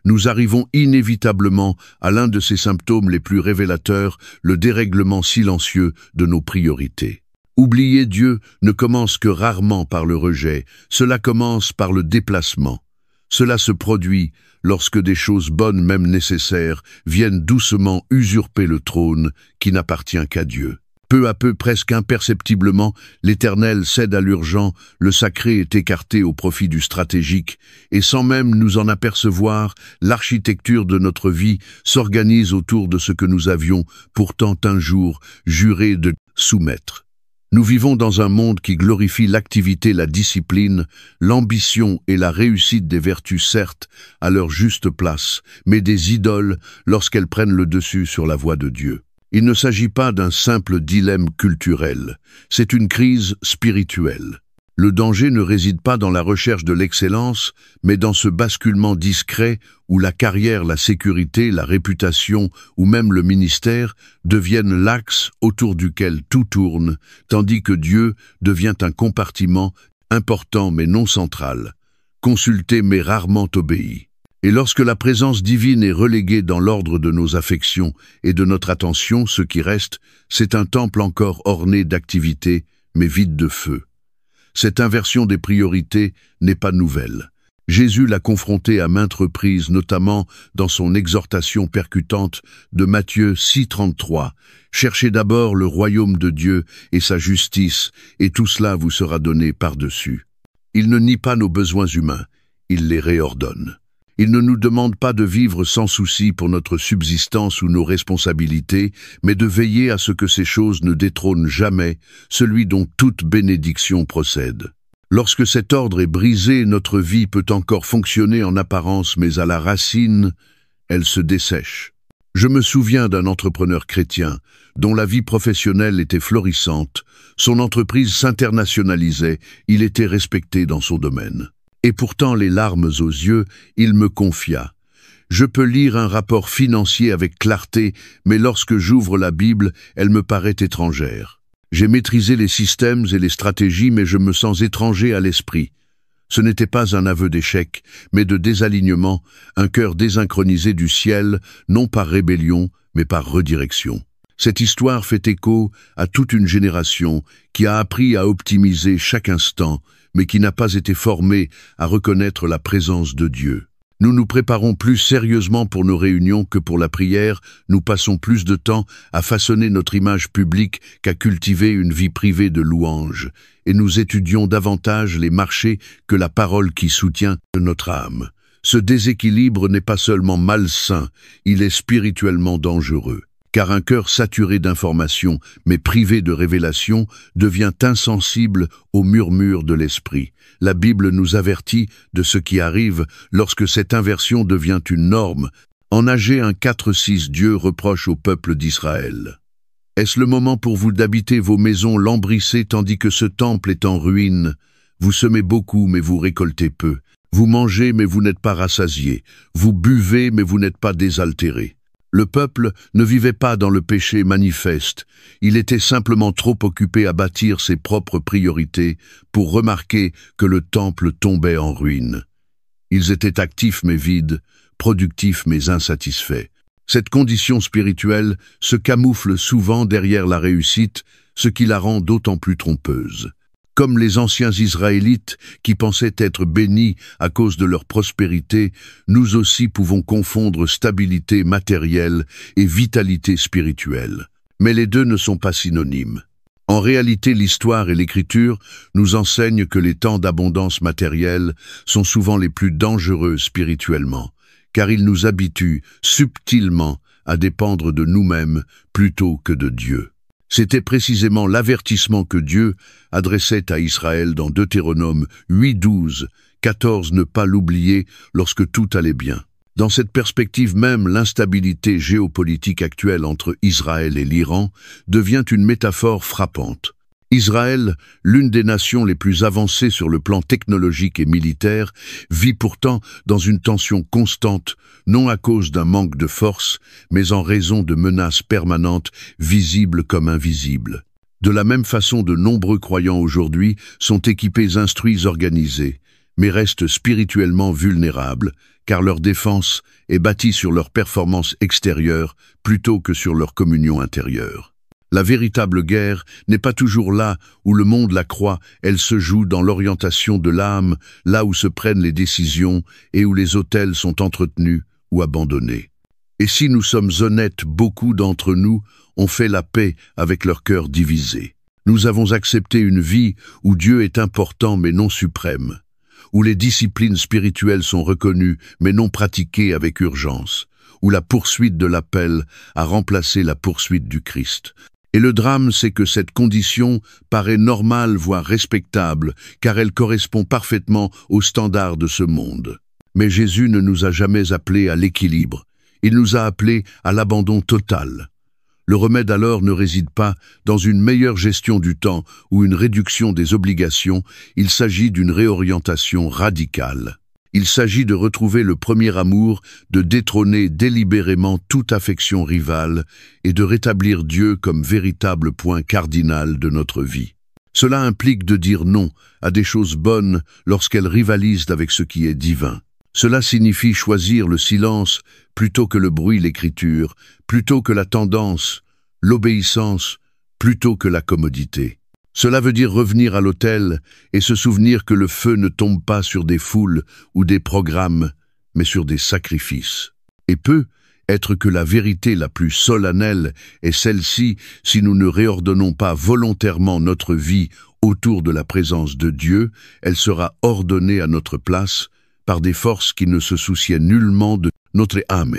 nous arrivons inévitablement à l'un de ces symptômes les plus révélateurs, le dérèglement silencieux de nos priorités. Oublier Dieu ne commence que rarement par le rejet, cela commence par le déplacement. Cela se produit lorsque des choses bonnes, même nécessaires, viennent doucement usurper le trône qui n'appartient qu'à Dieu. Peu à peu, presque imperceptiblement, l'Éternel cède à l'urgent, le sacré est écarté au profit du stratégique, et sans même nous en apercevoir, l'architecture de notre vie s'organise autour de ce que nous avions pourtant un jour juré de soumettre. Nous vivons dans un monde qui glorifie l'activité, la discipline, l'ambition et la réussite des vertus certes à leur juste place, mais des idoles lorsqu'elles prennent le dessus sur la voie de Dieu. Il ne s'agit pas d'un simple dilemme culturel, c'est une crise spirituelle. Le danger ne réside pas dans la recherche de l'excellence, mais dans ce basculement discret où la carrière, la sécurité, la réputation ou même le ministère deviennent l'axe autour duquel tout tourne, tandis que Dieu devient un compartiment important mais non central, consulté mais rarement obéi. Et lorsque la présence divine est reléguée dans l'ordre de nos affections et de notre attention, ce qui reste, c'est un temple encore orné d'activité, mais vide de feu. Cette inversion des priorités n'est pas nouvelle. Jésus l'a confronté à maintes reprises, notamment dans son exhortation percutante de Matthieu 6,33. « Cherchez d'abord le royaume de Dieu et sa justice, et tout cela vous sera donné par-dessus. » Il ne nie pas nos besoins humains, il les réordonne. Il ne nous demande pas de vivre sans souci pour notre subsistance ou nos responsabilités, mais de veiller à ce que ces choses ne détrônent jamais celui dont toute bénédiction procède. Lorsque cet ordre est brisé, notre vie peut encore fonctionner en apparence, mais à la racine, elle se dessèche. Je me souviens d'un entrepreneur chrétien dont la vie professionnelle était florissante, son entreprise s'internationalisait, il était respecté dans son domaine. Et pourtant, les larmes aux yeux, il me confia. Je peux lire un rapport financier avec clarté, mais lorsque j'ouvre la Bible, elle me paraît étrangère. J'ai maîtrisé les systèmes et les stratégies, mais je me sens étranger à l'esprit. Ce n'était pas un aveu d'échec, mais de désalignement, un cœur désynchronisé du ciel, non par rébellion, mais par redirection. Cette histoire fait écho à toute une génération qui a appris à optimiser chaque instant, mais qui n'a pas été formée à reconnaître la présence de Dieu. Nous nous préparons plus sérieusement pour nos réunions que pour la prière, nous passons plus de temps à façonner notre image publique qu'à cultiver une vie privée de louanges, et nous étudions davantage les marchés que la parole qui soutient notre âme. Ce déséquilibre n'est pas seulement malsain, il est spirituellement dangereux. Car un cœur saturé d'informations, mais privé de révélation, devient insensible aux murmures de l'esprit. La Bible nous avertit de ce qui arrive lorsque cette inversion devient une norme. En Agé 1,4-6, Dieu reproche au peuple d'Israël. « Est-ce le moment pour vous d'habiter vos maisons lambrissées tandis que ce temple est en ruine? Vous semez beaucoup, mais vous récoltez peu. Vous mangez, mais vous n'êtes pas rassasiés. Vous buvez, mais vous n'êtes pas désaltérés. » Le peuple ne vivait pas dans le péché manifeste, il était simplement trop occupé à bâtir ses propres priorités pour remarquer que le temple tombait en ruine. Ils étaient actifs mais vides, productifs mais insatisfaits. Cette condition spirituelle se camoufle souvent derrière la réussite, ce qui la rend d'autant plus trompeuse. Comme les anciens Israélites qui pensaient être bénis à cause de leur prospérité, nous aussi pouvons confondre stabilité matérielle et vitalité spirituelle. Mais les deux ne sont pas synonymes. En réalité, l'histoire et l'écriture nous enseignent que les temps d'abondance matérielle sont souvent les plus dangereux spirituellement, car ils nous habituent subtilement à dépendre de nous-mêmes plutôt que de Dieu. C'était précisément l'avertissement que Dieu adressait à Israël dans Deutéronome 8,12, 14, ne pas l'oublier lorsque tout allait bien. Dans cette perspective même, l'instabilité géopolitique actuelle entre Israël et l'Iran devient une métaphore frappante. Israël, l'une des nations les plus avancées sur le plan technologique et militaire, vit pourtant dans une tension constante, non à cause d'un manque de force, mais en raison de menaces permanentes, visibles comme invisibles. De la même façon, de nombreux croyants aujourd'hui sont équipés, instruits, organisés, mais restent spirituellement vulnérables, car leur défense est bâtie sur leur performance extérieure plutôt que sur leur communion intérieure. La véritable guerre n'est pas toujours là où le monde la croit, elle se joue dans l'orientation de l'âme, là où se prennent les décisions et où les autels sont entretenus ou abandonnés. Et si nous sommes honnêtes, beaucoup d'entre nous ont fait la paix avec leur cœur divisé. Nous avons accepté une vie où Dieu est important mais non suprême, où les disciplines spirituelles sont reconnues mais non pratiquées avec urgence, où la poursuite de l'appel a remplacé la poursuite du Christ. Et le drame, c'est que cette condition paraît normale, voire respectable, car elle correspond parfaitement aux standards de ce monde. Mais Jésus ne nous a jamais appelés à l'équilibre, il nous a appelés à l'abandon total. Le remède alors ne réside pas dans une meilleure gestion du temps ou une réduction des obligations, il s'agit d'une réorientation radicale. Il s'agit de retrouver le premier amour, de détrôner délibérément toute affection rivale et de rétablir Dieu comme véritable point cardinal de notre vie. Cela implique de dire non à des choses bonnes lorsqu'elles rivalisent avec ce qui est divin. Cela signifie choisir le silence plutôt que le bruit, l'écriture, plutôt que la tendance, l'obéissance, plutôt que la commodité. Cela veut dire revenir à l'autel et se souvenir que le feu ne tombe pas sur des foules ou des programmes, mais sur des sacrifices. Et peut être que la vérité la plus solennelle est celle-ci si nous ne réordonnons pas volontairement notre vie autour de la présence de Dieu, elle sera ordonnée à notre place par des forces qui ne se souciaient nullement de notre âme.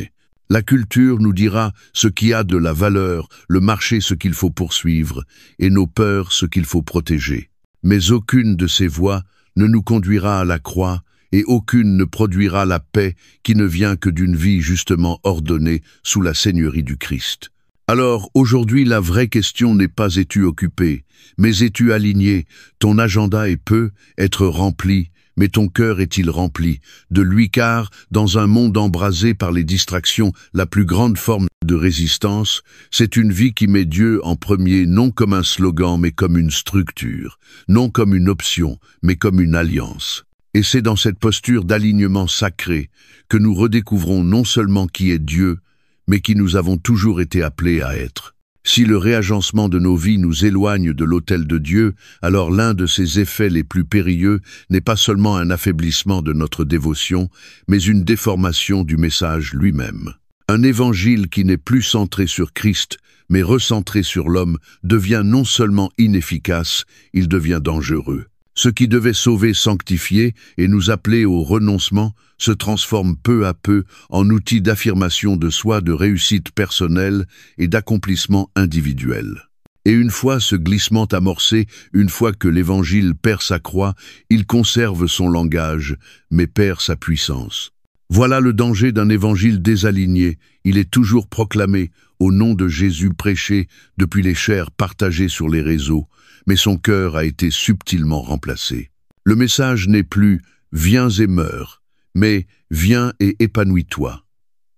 La culture nous dira ce qui a de la valeur, le marché ce qu'il faut poursuivre, et nos peurs ce qu'il faut protéger. Mais aucune de ces voies ne nous conduira à la croix, et aucune ne produira la paix qui ne vient que d'une vie justement ordonnée sous la seigneurie du Christ. Alors, aujourd'hui, la vraie question n'est pas es-tu occupé, mais es-tu aligné, ton agenda est peu, être rempli, mais ton cœur est-il rempli de lui car, dans un monde embrasé par les distractions, la plus grande forme de résistance, c'est une vie qui met Dieu en premier non comme un slogan mais comme une structure, non comme une option mais comme une alliance. Et c'est dans cette posture d'alignement sacré que nous redécouvrons non seulement qui est Dieu, mais qui nous avons toujours été appelés à être. Si le réagencement de nos vies nous éloigne de l'autel de Dieu, alors l'un de ses effets les plus périlleux n'est pas seulement un affaiblissement de notre dévotion, mais une déformation du message lui-même. Un évangile qui n'est plus centré sur Christ, mais recentré sur l'homme, devient non seulement inefficace, il devient dangereux. Ce qui devait sauver, sanctifier et nous appeler au renoncement se transforme peu à peu en outil d'affirmation de soi, de réussite personnelle et d'accomplissement individuel. Et une fois ce glissement amorcé, une fois que l'Évangile perd sa croix, il conserve son langage, mais perd sa puissance. Voilà le danger d'un Évangile désaligné, il est toujours proclamé, au nom de Jésus prêché, depuis les chairs partagées sur les réseaux, mais son cœur a été subtilement remplacé. Le message n'est plus « viens et meurs », mais « viens et épanouis-toi ».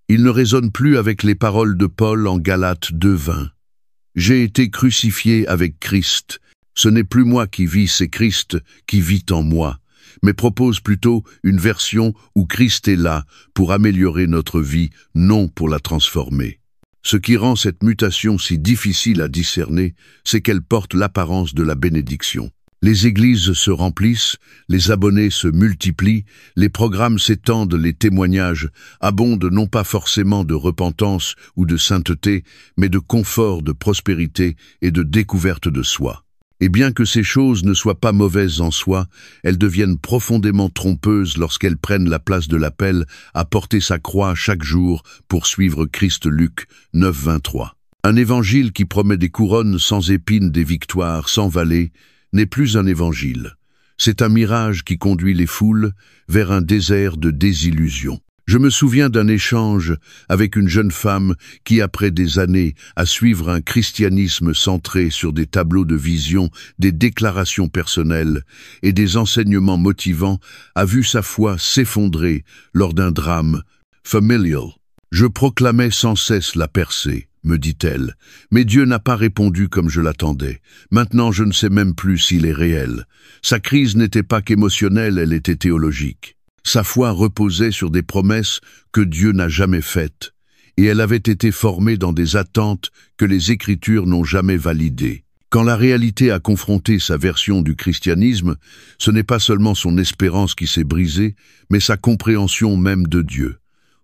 Il ne résonne plus avec les paroles de Paul en Galates 2:20. « J'ai été crucifié avec Christ, ce n'est plus moi qui vis, c'est Christ qui vit en moi », mais propose plutôt une version où Christ est là pour améliorer notre vie, non pour la transformer. Ce qui rend cette mutation si difficile à discerner, c'est qu'elle porte l'apparence de la bénédiction. Les églises se remplissent, les abonnés se multiplient, les programmes s'étendent, les témoignages abondent non pas forcément de repentance ou de sainteté, mais de confort, de prospérité et de découverte de soi. Et bien que ces choses ne soient pas mauvaises en soi, elles deviennent profondément trompeuses lorsqu'elles prennent la place de l'appel à porter sa croix chaque jour pour suivre Christ. Luc 9:23. Un évangile qui promet des couronnes sans épines, des victoires sans vallées, n'est plus un évangile. C'est un mirage qui conduit les foules vers un désert de désillusion. Je me souviens d'un échange avec une jeune femme qui, après des années à suivre un christianisme centré sur des tableaux de vision, des déclarations personnelles et des enseignements motivants, a vu sa foi s'effondrer lors d'un drame familial. Je proclamais sans cesse la percée, me dit-elle, mais Dieu n'a pas répondu comme je l'attendais. Maintenant, je ne sais même plus s'il est réel. Sa crise n'était pas qu'émotionnelle, elle était théologique. Sa foi reposait sur des promesses que Dieu n'a jamais faites, et elle avait été formée dans des attentes que les Écritures n'ont jamais validées. Quand la réalité a confronté sa version du christianisme, ce n'est pas seulement son espérance qui s'est brisée, mais sa compréhension même de Dieu.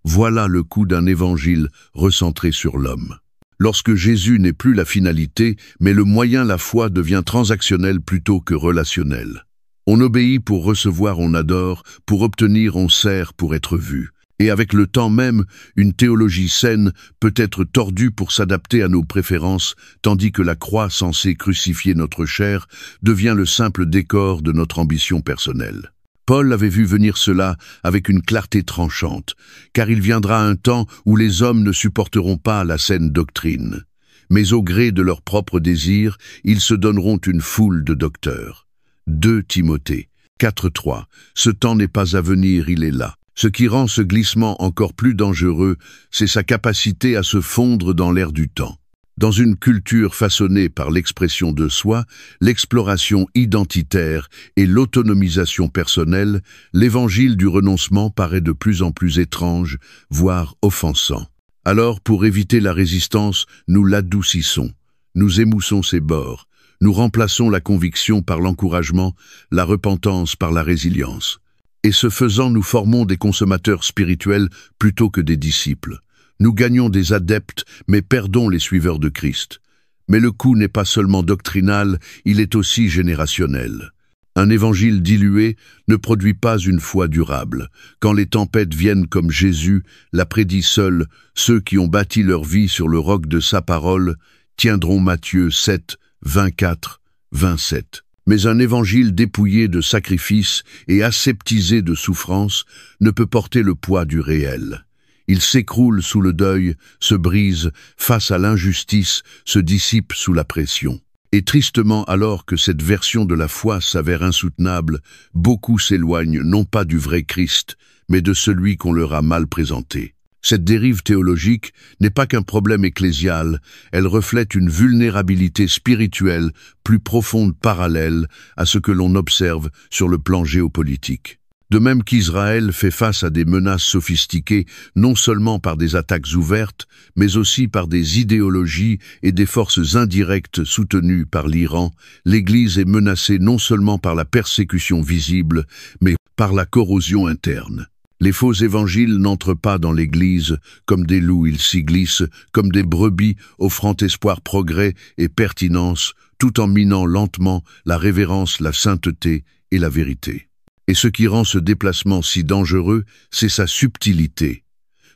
Voilà le coup d'un évangile recentré sur l'homme. Lorsque Jésus n'est plus la finalité, mais le moyen, la foi devient transactionnelle plutôt que relationnelle. On obéit pour recevoir, on adore, pour obtenir, on sert pour être vu. Et avec le temps même, une théologie saine peut être tordue pour s'adapter à nos préférences, tandis que la croix censée crucifier notre chair devient le simple décor de notre ambition personnelle. Paul avait vu venir cela avec une clarté tranchante, car il viendra un temps où les hommes ne supporteront pas la saine doctrine. Mais au gré de leurs propres désirs, ils se donneront une foule de docteurs. 2 Timothée 4:3. Ce temps n'est pas à venir, il est là. Ce qui rend ce glissement encore plus dangereux, c'est sa capacité à se fondre dans l'air du temps. Dans une culture façonnée par l'expression de soi, l'exploration identitaire et l'autonomisation personnelle, l'évangile du renoncement paraît de plus en plus étrange, voire offensant. Alors, pour éviter la résistance, nous l'adoucissons, nous émoussons ses bords, Nous remplaçons la conviction par l'encouragement, la repentance par la résilience. Et ce faisant, nous formons des consommateurs spirituels plutôt que des disciples. Nous gagnons des adeptes, mais perdons les suiveurs de Christ. Mais le coup n'est pas seulement doctrinal, il est aussi générationnel. Un évangile dilué ne produit pas une foi durable. Quand les tempêtes viennent comme Jésus l'a prédit seul, ceux qui ont bâti leur vie sur le roc de sa parole tiendront. Matthieu 7, 24, 27. Mais un évangile dépouillé de sacrifices et aseptisé de souffrances ne peut porter le poids du réel. Il s'écroule sous le deuil, se brise face à l'injustice, se dissipe sous la pression. Et tristement, alors que cette version de la foi s'avère insoutenable, beaucoup s'éloignent non pas du vrai Christ, mais de celui qu'on leur a mal présenté. Cette dérive théologique n'est pas qu'un problème ecclésial, elle reflète une vulnérabilité spirituelle plus profonde parallèle à ce que l'on observe sur le plan géopolitique. De même qu'Israël fait face à des menaces sophistiquées, non seulement par des attaques ouvertes, mais aussi par des idéologies et des forces indirectes soutenues par l'Iran, l'Église est menacée non seulement par la persécution visible, mais par la corrosion interne. Les faux évangiles n'entrent pas dans l'Église, comme des loups ils s'y glissent, comme des brebis offrant espoir, progrès et pertinence, tout en minant lentement la révérence, la sainteté et la vérité. Et ce qui rend ce déplacement si dangereux, c'est sa subtilité.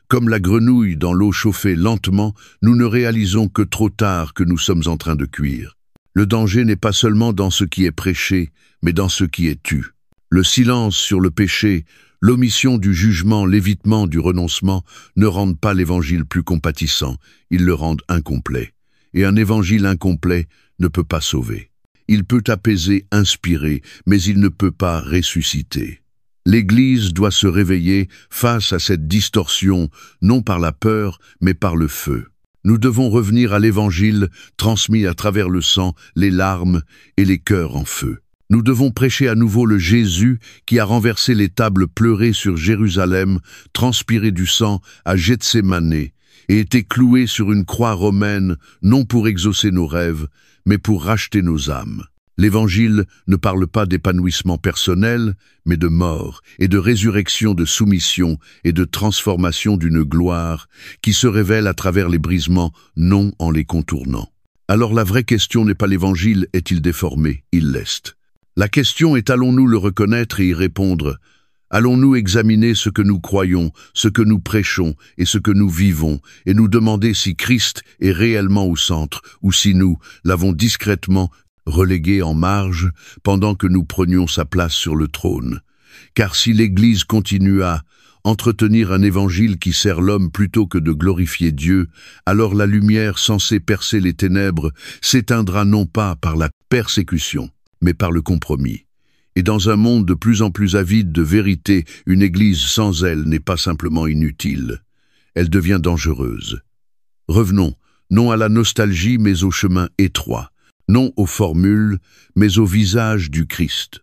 Comme la grenouille dans l'eau chauffée lentement, nous ne réalisons que trop tard que nous sommes en train de cuire. Le danger n'est pas seulement dans ce qui est prêché, mais dans ce qui est tu. Le silence sur le péché, l'omission du jugement, l'évitement du renoncement ne rendent pas l'évangile plus compatissant, ils le rendent incomplet. Et un évangile incomplet ne peut pas sauver. Il peut apaiser, inspirer, mais il ne peut pas ressusciter. L'Église doit se réveiller face à cette distorsion, non par la peur, mais par le feu. Nous devons revenir à l'Évangile transmis à travers le sang, les larmes et les cœurs en feu. Nous devons prêcher à nouveau le Jésus qui a renversé les tables pleurées sur Jérusalem, transpiré du sang à Gethsémane, et été cloué sur une croix romaine, non pour exaucer nos rêves, mais pour racheter nos âmes. L'Évangile ne parle pas d'épanouissement personnel, mais de mort et de résurrection, de soumission et de transformation d'une gloire qui se révèle à travers les brisements, non en les contournant. Alors la vraie question n'est pas l'Évangile est-il déformé, il l'est. La question est allons-nous le reconnaître et y répondre? Allons-nous examiner ce que nous croyons, ce que nous prêchons et ce que nous vivons, et nous demander si Christ est réellement au centre, ou si nous l'avons discrètement relégué en marge pendant que nous prenions sa place sur le trône? Car si l'Église continue à entretenir un évangile qui sert l'homme plutôt que de glorifier Dieu, alors la lumière censée percer les ténèbres s'éteindra non pas par la persécution, mais par le compromis. Et dans un monde de plus en plus avide de vérité, une Église sans elle n'est pas simplement inutile. Elle devient dangereuse. Revenons, non à la nostalgie, mais au chemin étroit, non aux formules, mais au visage du Christ.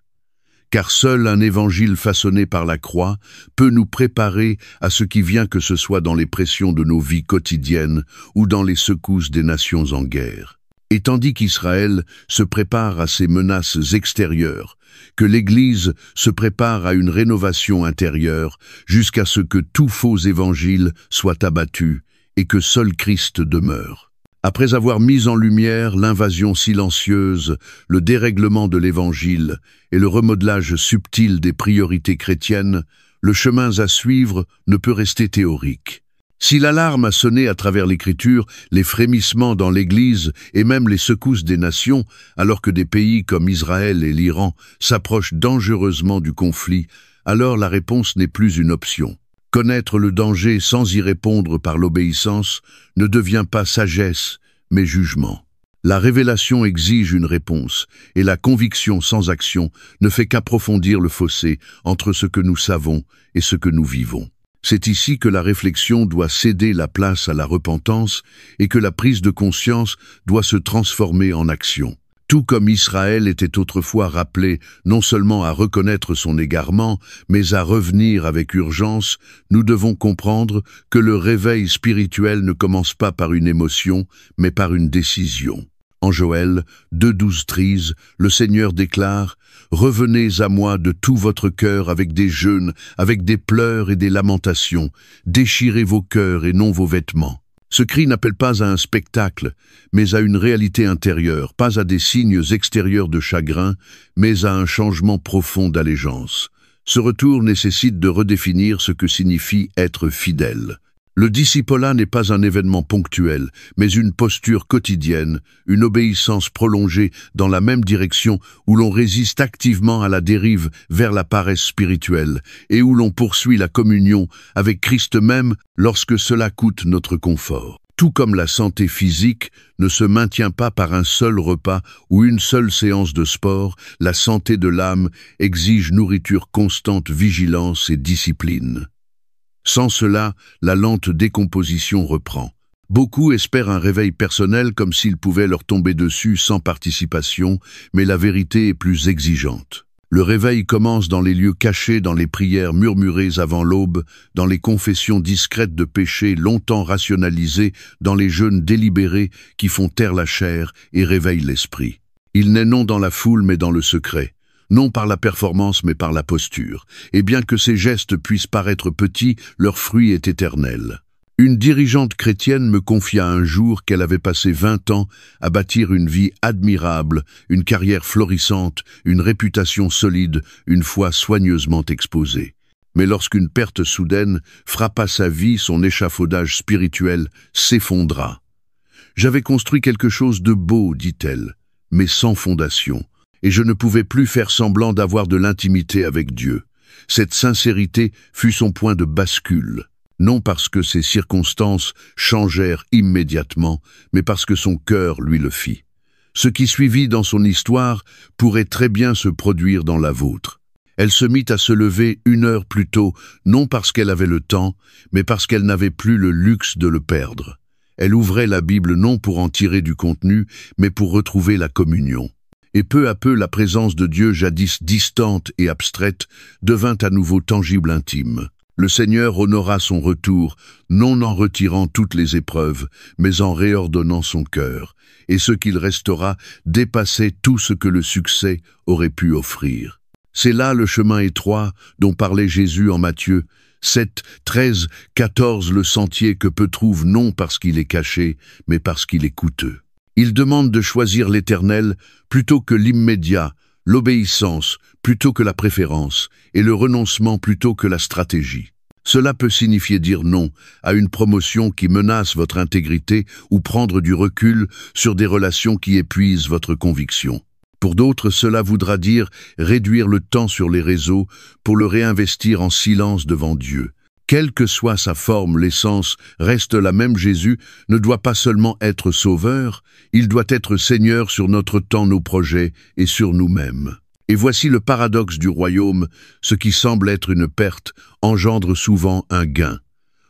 Car seul un évangile façonné par la croix peut nous préparer à ce qui vient, que ce soit dans les pressions de nos vies quotidiennes ou dans les secousses des nations en guerre. Et tandis qu'Israël se prépare à ces menaces extérieures, que l'Église se prépare à une rénovation intérieure jusqu'à ce que tout faux évangile soit abattu et que seul Christ demeure. Après avoir mis en lumière l'invasion silencieuse, le dérèglement de l'Évangile et le remodelage subtil des priorités chrétiennes, le chemin à suivre ne peut rester théorique. Si l'alarme a sonné à travers l'Écriture, les frémissements dans l'Église et même les secousses des nations, alors que des pays comme Israël et l'Iran s'approchent dangereusement du conflit, alors la réponse n'est plus une option. Connaître le danger sans y répondre par l'obéissance ne devient pas sagesse, mais jugement. La révélation exige une réponse, et la conviction sans action ne fait qu'approfondir le fossé entre ce que nous savons et ce que nous vivons. C'est ici que la réflexion doit céder la place à la repentance et que la prise de conscience doit se transformer en action. Tout comme Israël était autrefois rappelé non seulement à reconnaître son égarement, mais à revenir avec urgence, nous devons comprendre que le réveil spirituel ne commence pas par une émotion, mais par une décision. En Joël 2,12-13, le Seigneur déclare « Revenez à moi de tout votre cœur avec des jeûnes, avec des pleurs et des lamentations. Déchirez vos cœurs et non vos vêtements. » Ce cri n'appelle pas à un spectacle, mais à une réalité intérieure, pas à des signes extérieurs de chagrin, mais à un changement profond d'allégeance. Ce retour nécessite de redéfinir ce que signifie être fidèle. Le discipolat n'est pas un événement ponctuel, mais une posture quotidienne, une obéissance prolongée dans la même direction où l'on résiste activement à la dérive vers la paresse spirituelle et où l'on poursuit la communion avec Christ même lorsque cela coûte notre confort. Tout comme la santé physique ne se maintient pas par un seul repas ou une seule séance de sport, la santé de l'âme exige nourriture constante, vigilance et discipline. Sans cela, la lente décomposition reprend. Beaucoup espèrent un réveil personnel comme s'il pouvait leur tomber dessus sans participation, mais la vérité est plus exigeante. Le réveil commence dans les lieux cachés, dans les prières murmurées avant l'aube, dans les confessions discrètes de péchés longtemps rationalisés, dans les jeûnes délibérés qui font taire la chair et réveillent l'esprit. Il n'est non dans la foule mais dans le secret. Non par la performance mais par la posture. Et bien que ces gestes puissent paraître petits, leur fruit est éternel. Une dirigeante chrétienne me confia un jour qu'elle avait passé 20 ans à bâtir une vie admirable, une carrière florissante, une réputation solide, une foi soigneusement exposée. Mais lorsqu'une perte soudaine frappa sa vie, son échafaudage spirituel s'effondra. « J'avais construit quelque chose de beau, dit-elle, mais sans fondation. Et je ne pouvais plus faire semblant d'avoir de l'intimité avec Dieu. Cette sincérité fut son point de bascule, non parce que ses circonstances changèrent immédiatement, mais parce que son cœur lui le fit. Ce qui suivit dans son histoire pourrait très bien se produire dans la vôtre. Elle se mit à se lever 1 heure plus tôt, non parce qu'elle avait le temps, mais parce qu'elle n'avait plus le luxe de le perdre. Elle ouvrait la Bible non pour en tirer du contenu, mais pour retrouver la communion. Et peu à peu, la présence de Dieu, jadis distante et abstraite, devint à nouveau tangible, intime. Le Seigneur honora son retour, non en retirant toutes les épreuves, mais en réordonnant son cœur, et ce qu'il restaura dépassait tout ce que le succès aurait pu offrir. C'est là le chemin étroit dont parlait Jésus en Matthieu 7, 13, 14, le sentier que peu trouvent non parce qu'il est caché, mais parce qu'il est coûteux. Il demande de choisir l'éternel plutôt que l'immédiat, l'obéissance plutôt que la préférence et le renoncement plutôt que la stratégie. Cela peut signifier dire non à une promotion qui menace votre intégrité ou prendre du recul sur des relations qui épuisent votre conviction. Pour d'autres, cela voudra dire réduire le temps sur les réseaux pour le réinvestir en silence devant Dieu. Quelle que soit sa forme, l'essence reste la même. Jésus ne doit pas seulement être sauveur, il doit être Seigneur sur notre temps, nos projets et sur nous-mêmes. Et voici le paradoxe du royaume, ce qui semble être une perte engendre souvent un gain.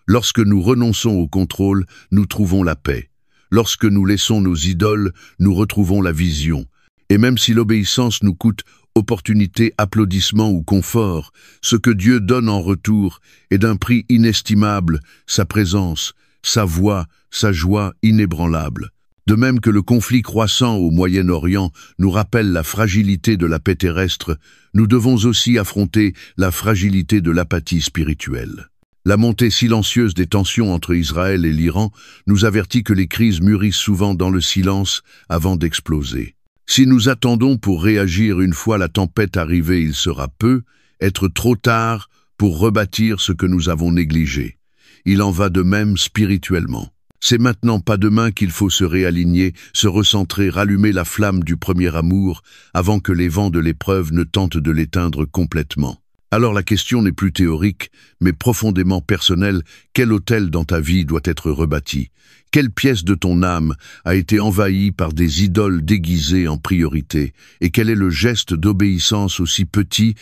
Lorsque nous renonçons au contrôle, nous trouvons la paix. Lorsque nous laissons nos idoles, nous retrouvons la vision. Et même si l'obéissance nous coûte opportunité, applaudissement ou confort, ce que Dieu donne en retour est d'un prix inestimable, sa présence, sa voix, sa joie inébranlable. De même que le conflit croissant au Moyen-Orient nous rappelle la fragilité de la paix terrestre, nous devons aussi affronter la fragilité de l'apathie spirituelle. La montée silencieuse des tensions entre Israël et l'Iran nous avertit que les crises mûrissent souvent dans le silence avant d'exploser. Si nous attendons pour réagir une fois la tempête arrivée, il sera peu, être trop tard pour rebâtir ce que nous avons négligé. Il en va de même spirituellement. C'est maintenant, pas demain, qu'il faut se réaligner, se recentrer, rallumer la flamme du premier amour avant que les vents de l'épreuve ne tentent de l'éteindre complètement. Alors la question n'est plus théorique, mais profondément personnelle. Quel autel dans ta vie doit être rebâti? Quelle pièce de ton âme a été envahie par des idoles déguisées en priorité? Et quel est le geste d'obéissance, aussi petit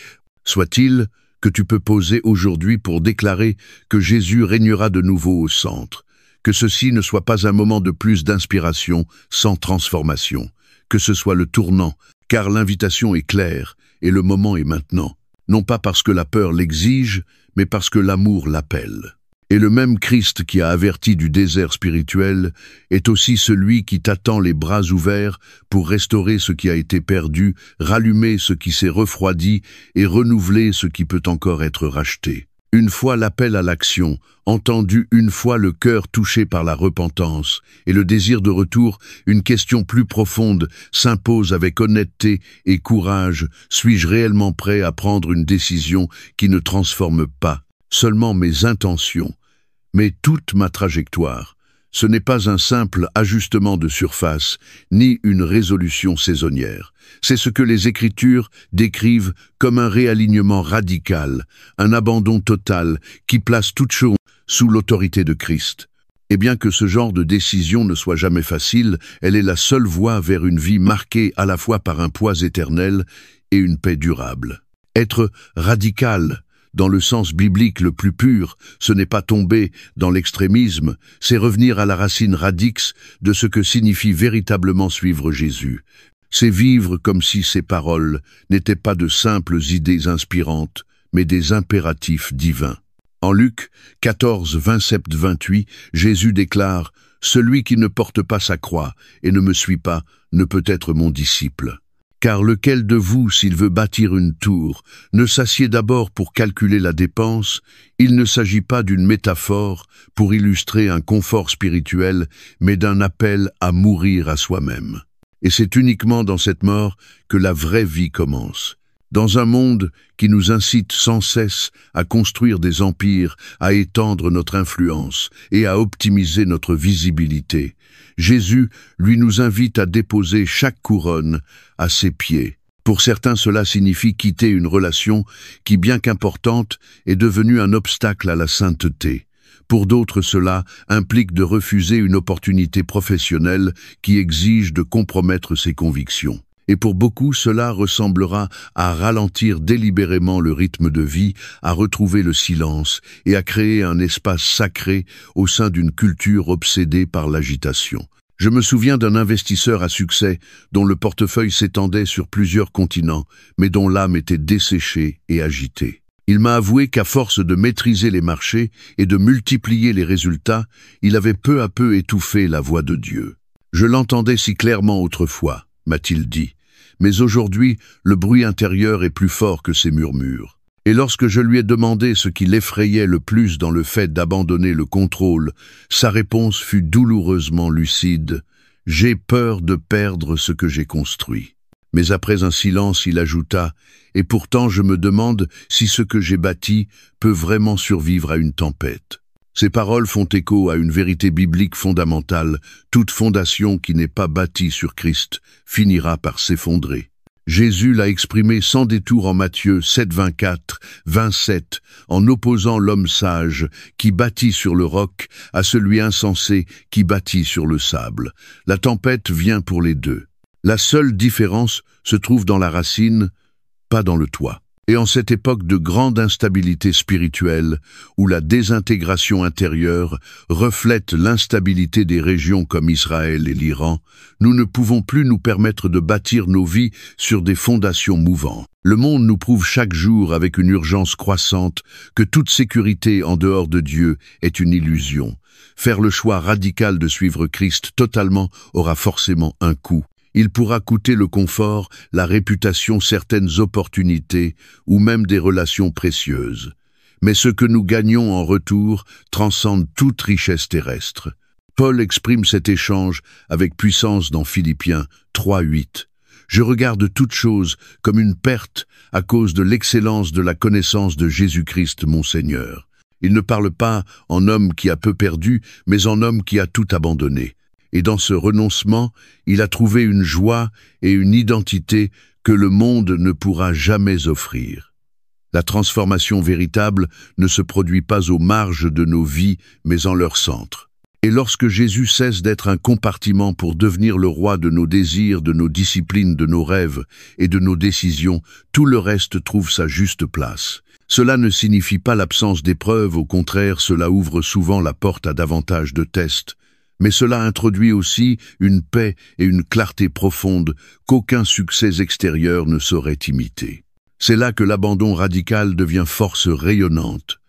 soit-il, que tu peux poser aujourd'hui pour déclarer que Jésus régnera de nouveau au centre? Que ceci ne soit pas un moment de plus d'inspiration sans transformation. Que ce soit le tournant, car l'invitation est claire et le moment est maintenant. Non pas parce que la peur l'exige, mais parce que l'amour l'appelle. Et le même Christ qui a averti du désert spirituel est aussi celui qui t'attend les bras ouverts pour restaurer ce qui a été perdu, rallumer ce qui s'est refroidi et renouveler ce qui peut encore être racheté. Une fois l'appel à l'action, entendu une fois le cœur touché par la repentance et le désir de retour, une question plus profonde s'impose avec honnêteté et courage. Suis-je réellement prêt à prendre une décision qui ne transforme pas seulement mes intentions, mais toute ma trajectoire? Ce n'est pas un simple ajustement de surface, ni une résolution saisonnière. C'est ce que les Écritures décrivent comme un réalignement radical, un abandon total qui place toute chose sous l'autorité de Christ. Et bien que ce genre de décision ne soit jamais facile, elle est la seule voie vers une vie marquée à la fois par un poids éternel et une paix durable. Être radical, dans le sens biblique le plus pur, ce n'est pas tomber dans l'extrémisme, c'est revenir à la racine radix de ce que signifie véritablement suivre Jésus. C'est vivre comme si ces paroles n'étaient pas de simples idées inspirantes, mais des impératifs divins. En Luc 14, 27-28, Jésus déclare « Celui qui ne porte pas sa croix et ne me suit pas ne peut être mon disciple. » Car lequel de vous, s'il veut bâtir une tour, ne s'assied d'abord pour calculer la dépense? Il ne s'agit pas d'une métaphore pour illustrer un confort spirituel, mais d'un appel à mourir à soi-même. Et c'est uniquement dans cette mort que la vraie vie commence. Dans un monde qui nous incite sans cesse à construire des empires, à étendre notre influence et à optimiser notre visibilité, Jésus, lui, nous invite à déposer chaque couronne à ses pieds. Pour certains, cela signifie quitter une relation qui, bien qu'importante, est devenue un obstacle à la sainteté. Pour d'autres, cela implique de refuser une opportunité professionnelle qui exige de compromettre ses convictions. Et pour beaucoup, cela ressemblera à ralentir délibérément le rythme de vie, à retrouver le silence et à créer un espace sacré au sein d'une culture obsédée par l'agitation. Je me souviens d'un investisseur à succès dont le portefeuille s'étendait sur plusieurs continents, mais dont l'âme était desséchée et agitée. Il m'a avoué qu'à force de maîtriser les marchés et de multiplier les résultats, il avait peu à peu étouffé la voix de Dieu. Je l'entendais si clairement autrefois, m'a-t-il dit, mais aujourd'hui, le bruit intérieur est plus fort que ces murmures. Et lorsque je lui ai demandé ce qui l'effrayait le plus dans le fait d'abandonner le contrôle, sa réponse fut douloureusement lucide. « J'ai peur de perdre ce que j'ai construit. » Mais après un silence, il ajouta « Et pourtant je me demande si ce que j'ai bâti peut vraiment survivre à une tempête. » Ces paroles font écho à une vérité biblique fondamentale. Toute fondation qui n'est pas bâtie sur Christ finira par s'effondrer. Jésus l'a exprimé sans détour en Matthieu 7, 24, 27, en opposant l'homme sage qui bâtit sur le roc à celui insensé qui bâtit sur le sable. La tempête vient pour les deux. La seule différence se trouve dans la racine, pas dans le toit. Et en cette époque de grande instabilité spirituelle, où la désintégration intérieure reflète l'instabilité des régions comme Israël et l'Iran, nous ne pouvons plus nous permettre de bâtir nos vies sur des fondations mouvantes. Le monde nous prouve chaque jour avec une urgence croissante que toute sécurité en dehors de Dieu est une illusion. Faire le choix radical de suivre Christ totalement aura forcément un coût. Il pourra coûter le confort, la réputation, certaines opportunités ou même des relations précieuses. Mais ce que nous gagnons en retour transcende toute richesse terrestre. Paul exprime cet échange avec puissance dans Philippiens 3:8. « Je regarde toute chose comme une perte à cause de l'excellence de la connaissance de Jésus-Christ mon Seigneur. » Il ne parle pas en homme qui a peu perdu, mais en homme qui a tout abandonné. Et dans ce renoncement, il a trouvé une joie et une identité que le monde ne pourra jamais offrir. La transformation véritable ne se produit pas aux marges de nos vies, mais en leur centre. Et lorsque Jésus cesse d'être un compartiment pour devenir le roi de nos désirs, de nos disciplines, de nos rêves et de nos décisions, tout le reste trouve sa juste place. Cela ne signifie pas l'absence d'épreuves, au contraire, cela ouvre souvent la porte à davantage de tests. Mais cela introduit aussi une paix et une clarté profonde qu'aucun succès extérieur ne saurait imiter. C'est là que l'abandon radical devient force rayonnante.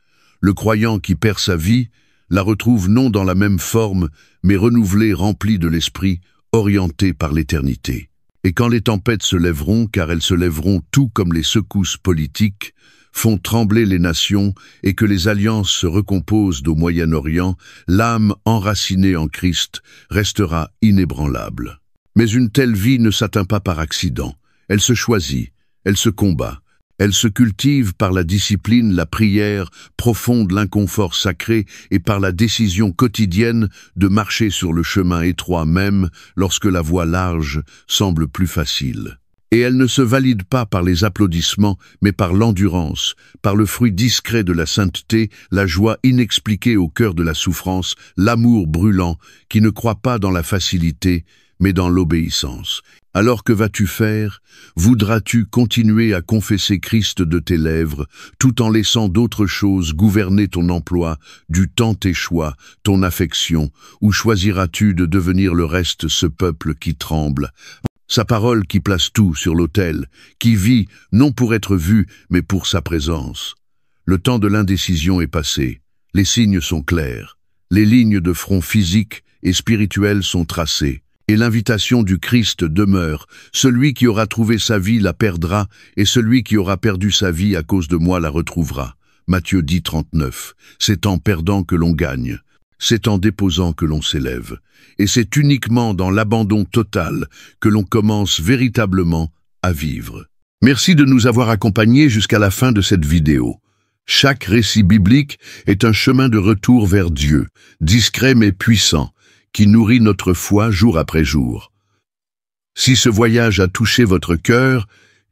Le croyant qui perd sa vie la retrouve non dans la même forme, mais renouvelée, remplie de l'esprit, orientée par l'éternité. Et quand les tempêtes se lèveront, car elles se lèveront tout comme les secousses politiques, font trembler les nations et que les alliances se recomposent au Moyen-Orient, l'âme enracinée en Christ restera inébranlable. Mais une telle vie ne s'atteint pas par accident. Elle se choisit, elle se combat. Elle se cultive par la discipline, la prière profonde, l'inconfort sacré et par la décision quotidienne de marcher sur le chemin étroit même lorsque la voie large semble plus facile. Et elle ne se valide pas par les applaudissements, mais par l'endurance, par le fruit discret de la sainteté, la joie inexpliquée au cœur de la souffrance, l'amour brûlant qui ne croit pas dans la facilité, mais dans l'obéissance. Alors que vas-tu faire? Voudras-tu continuer à confesser Christ de tes lèvres, tout en laissant d'autres choses gouverner ton emploi, du temps tes choix, ton affection, ou choisiras-tu de devenir le reste, ce peuple qui tremble? Sa parole qui place tout sur l'autel, qui vit non pour être vu, mais pour sa présence. Le temps de l'indécision est passé, les signes sont clairs, les lignes de front physique et spirituel sont tracées. Et l'invitation du Christ demeure. Celui qui aura trouvé sa vie la perdra, et celui qui aura perdu sa vie à cause de moi la retrouvera. Matthieu 10, 39. C'est en perdant que l'on gagne. C'est en déposant que l'on s'élève. Et c'est uniquement dans l'abandon total que l'on commence véritablement à vivre. Merci de nous avoir accompagnés jusqu'à la fin de cette vidéo. Chaque récit biblique est un chemin de retour vers Dieu, discret mais puissant, qui nourrit notre foi jour après jour. Si ce voyage a touché votre cœur,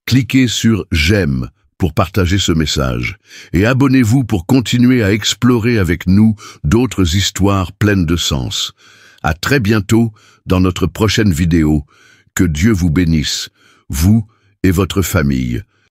cliquez sur « J'aime » pour partager ce message et abonnez-vous pour continuer à explorer avec nous d'autres histoires pleines de sens. À très bientôt dans notre prochaine vidéo. Que Dieu vous bénisse, vous et votre famille.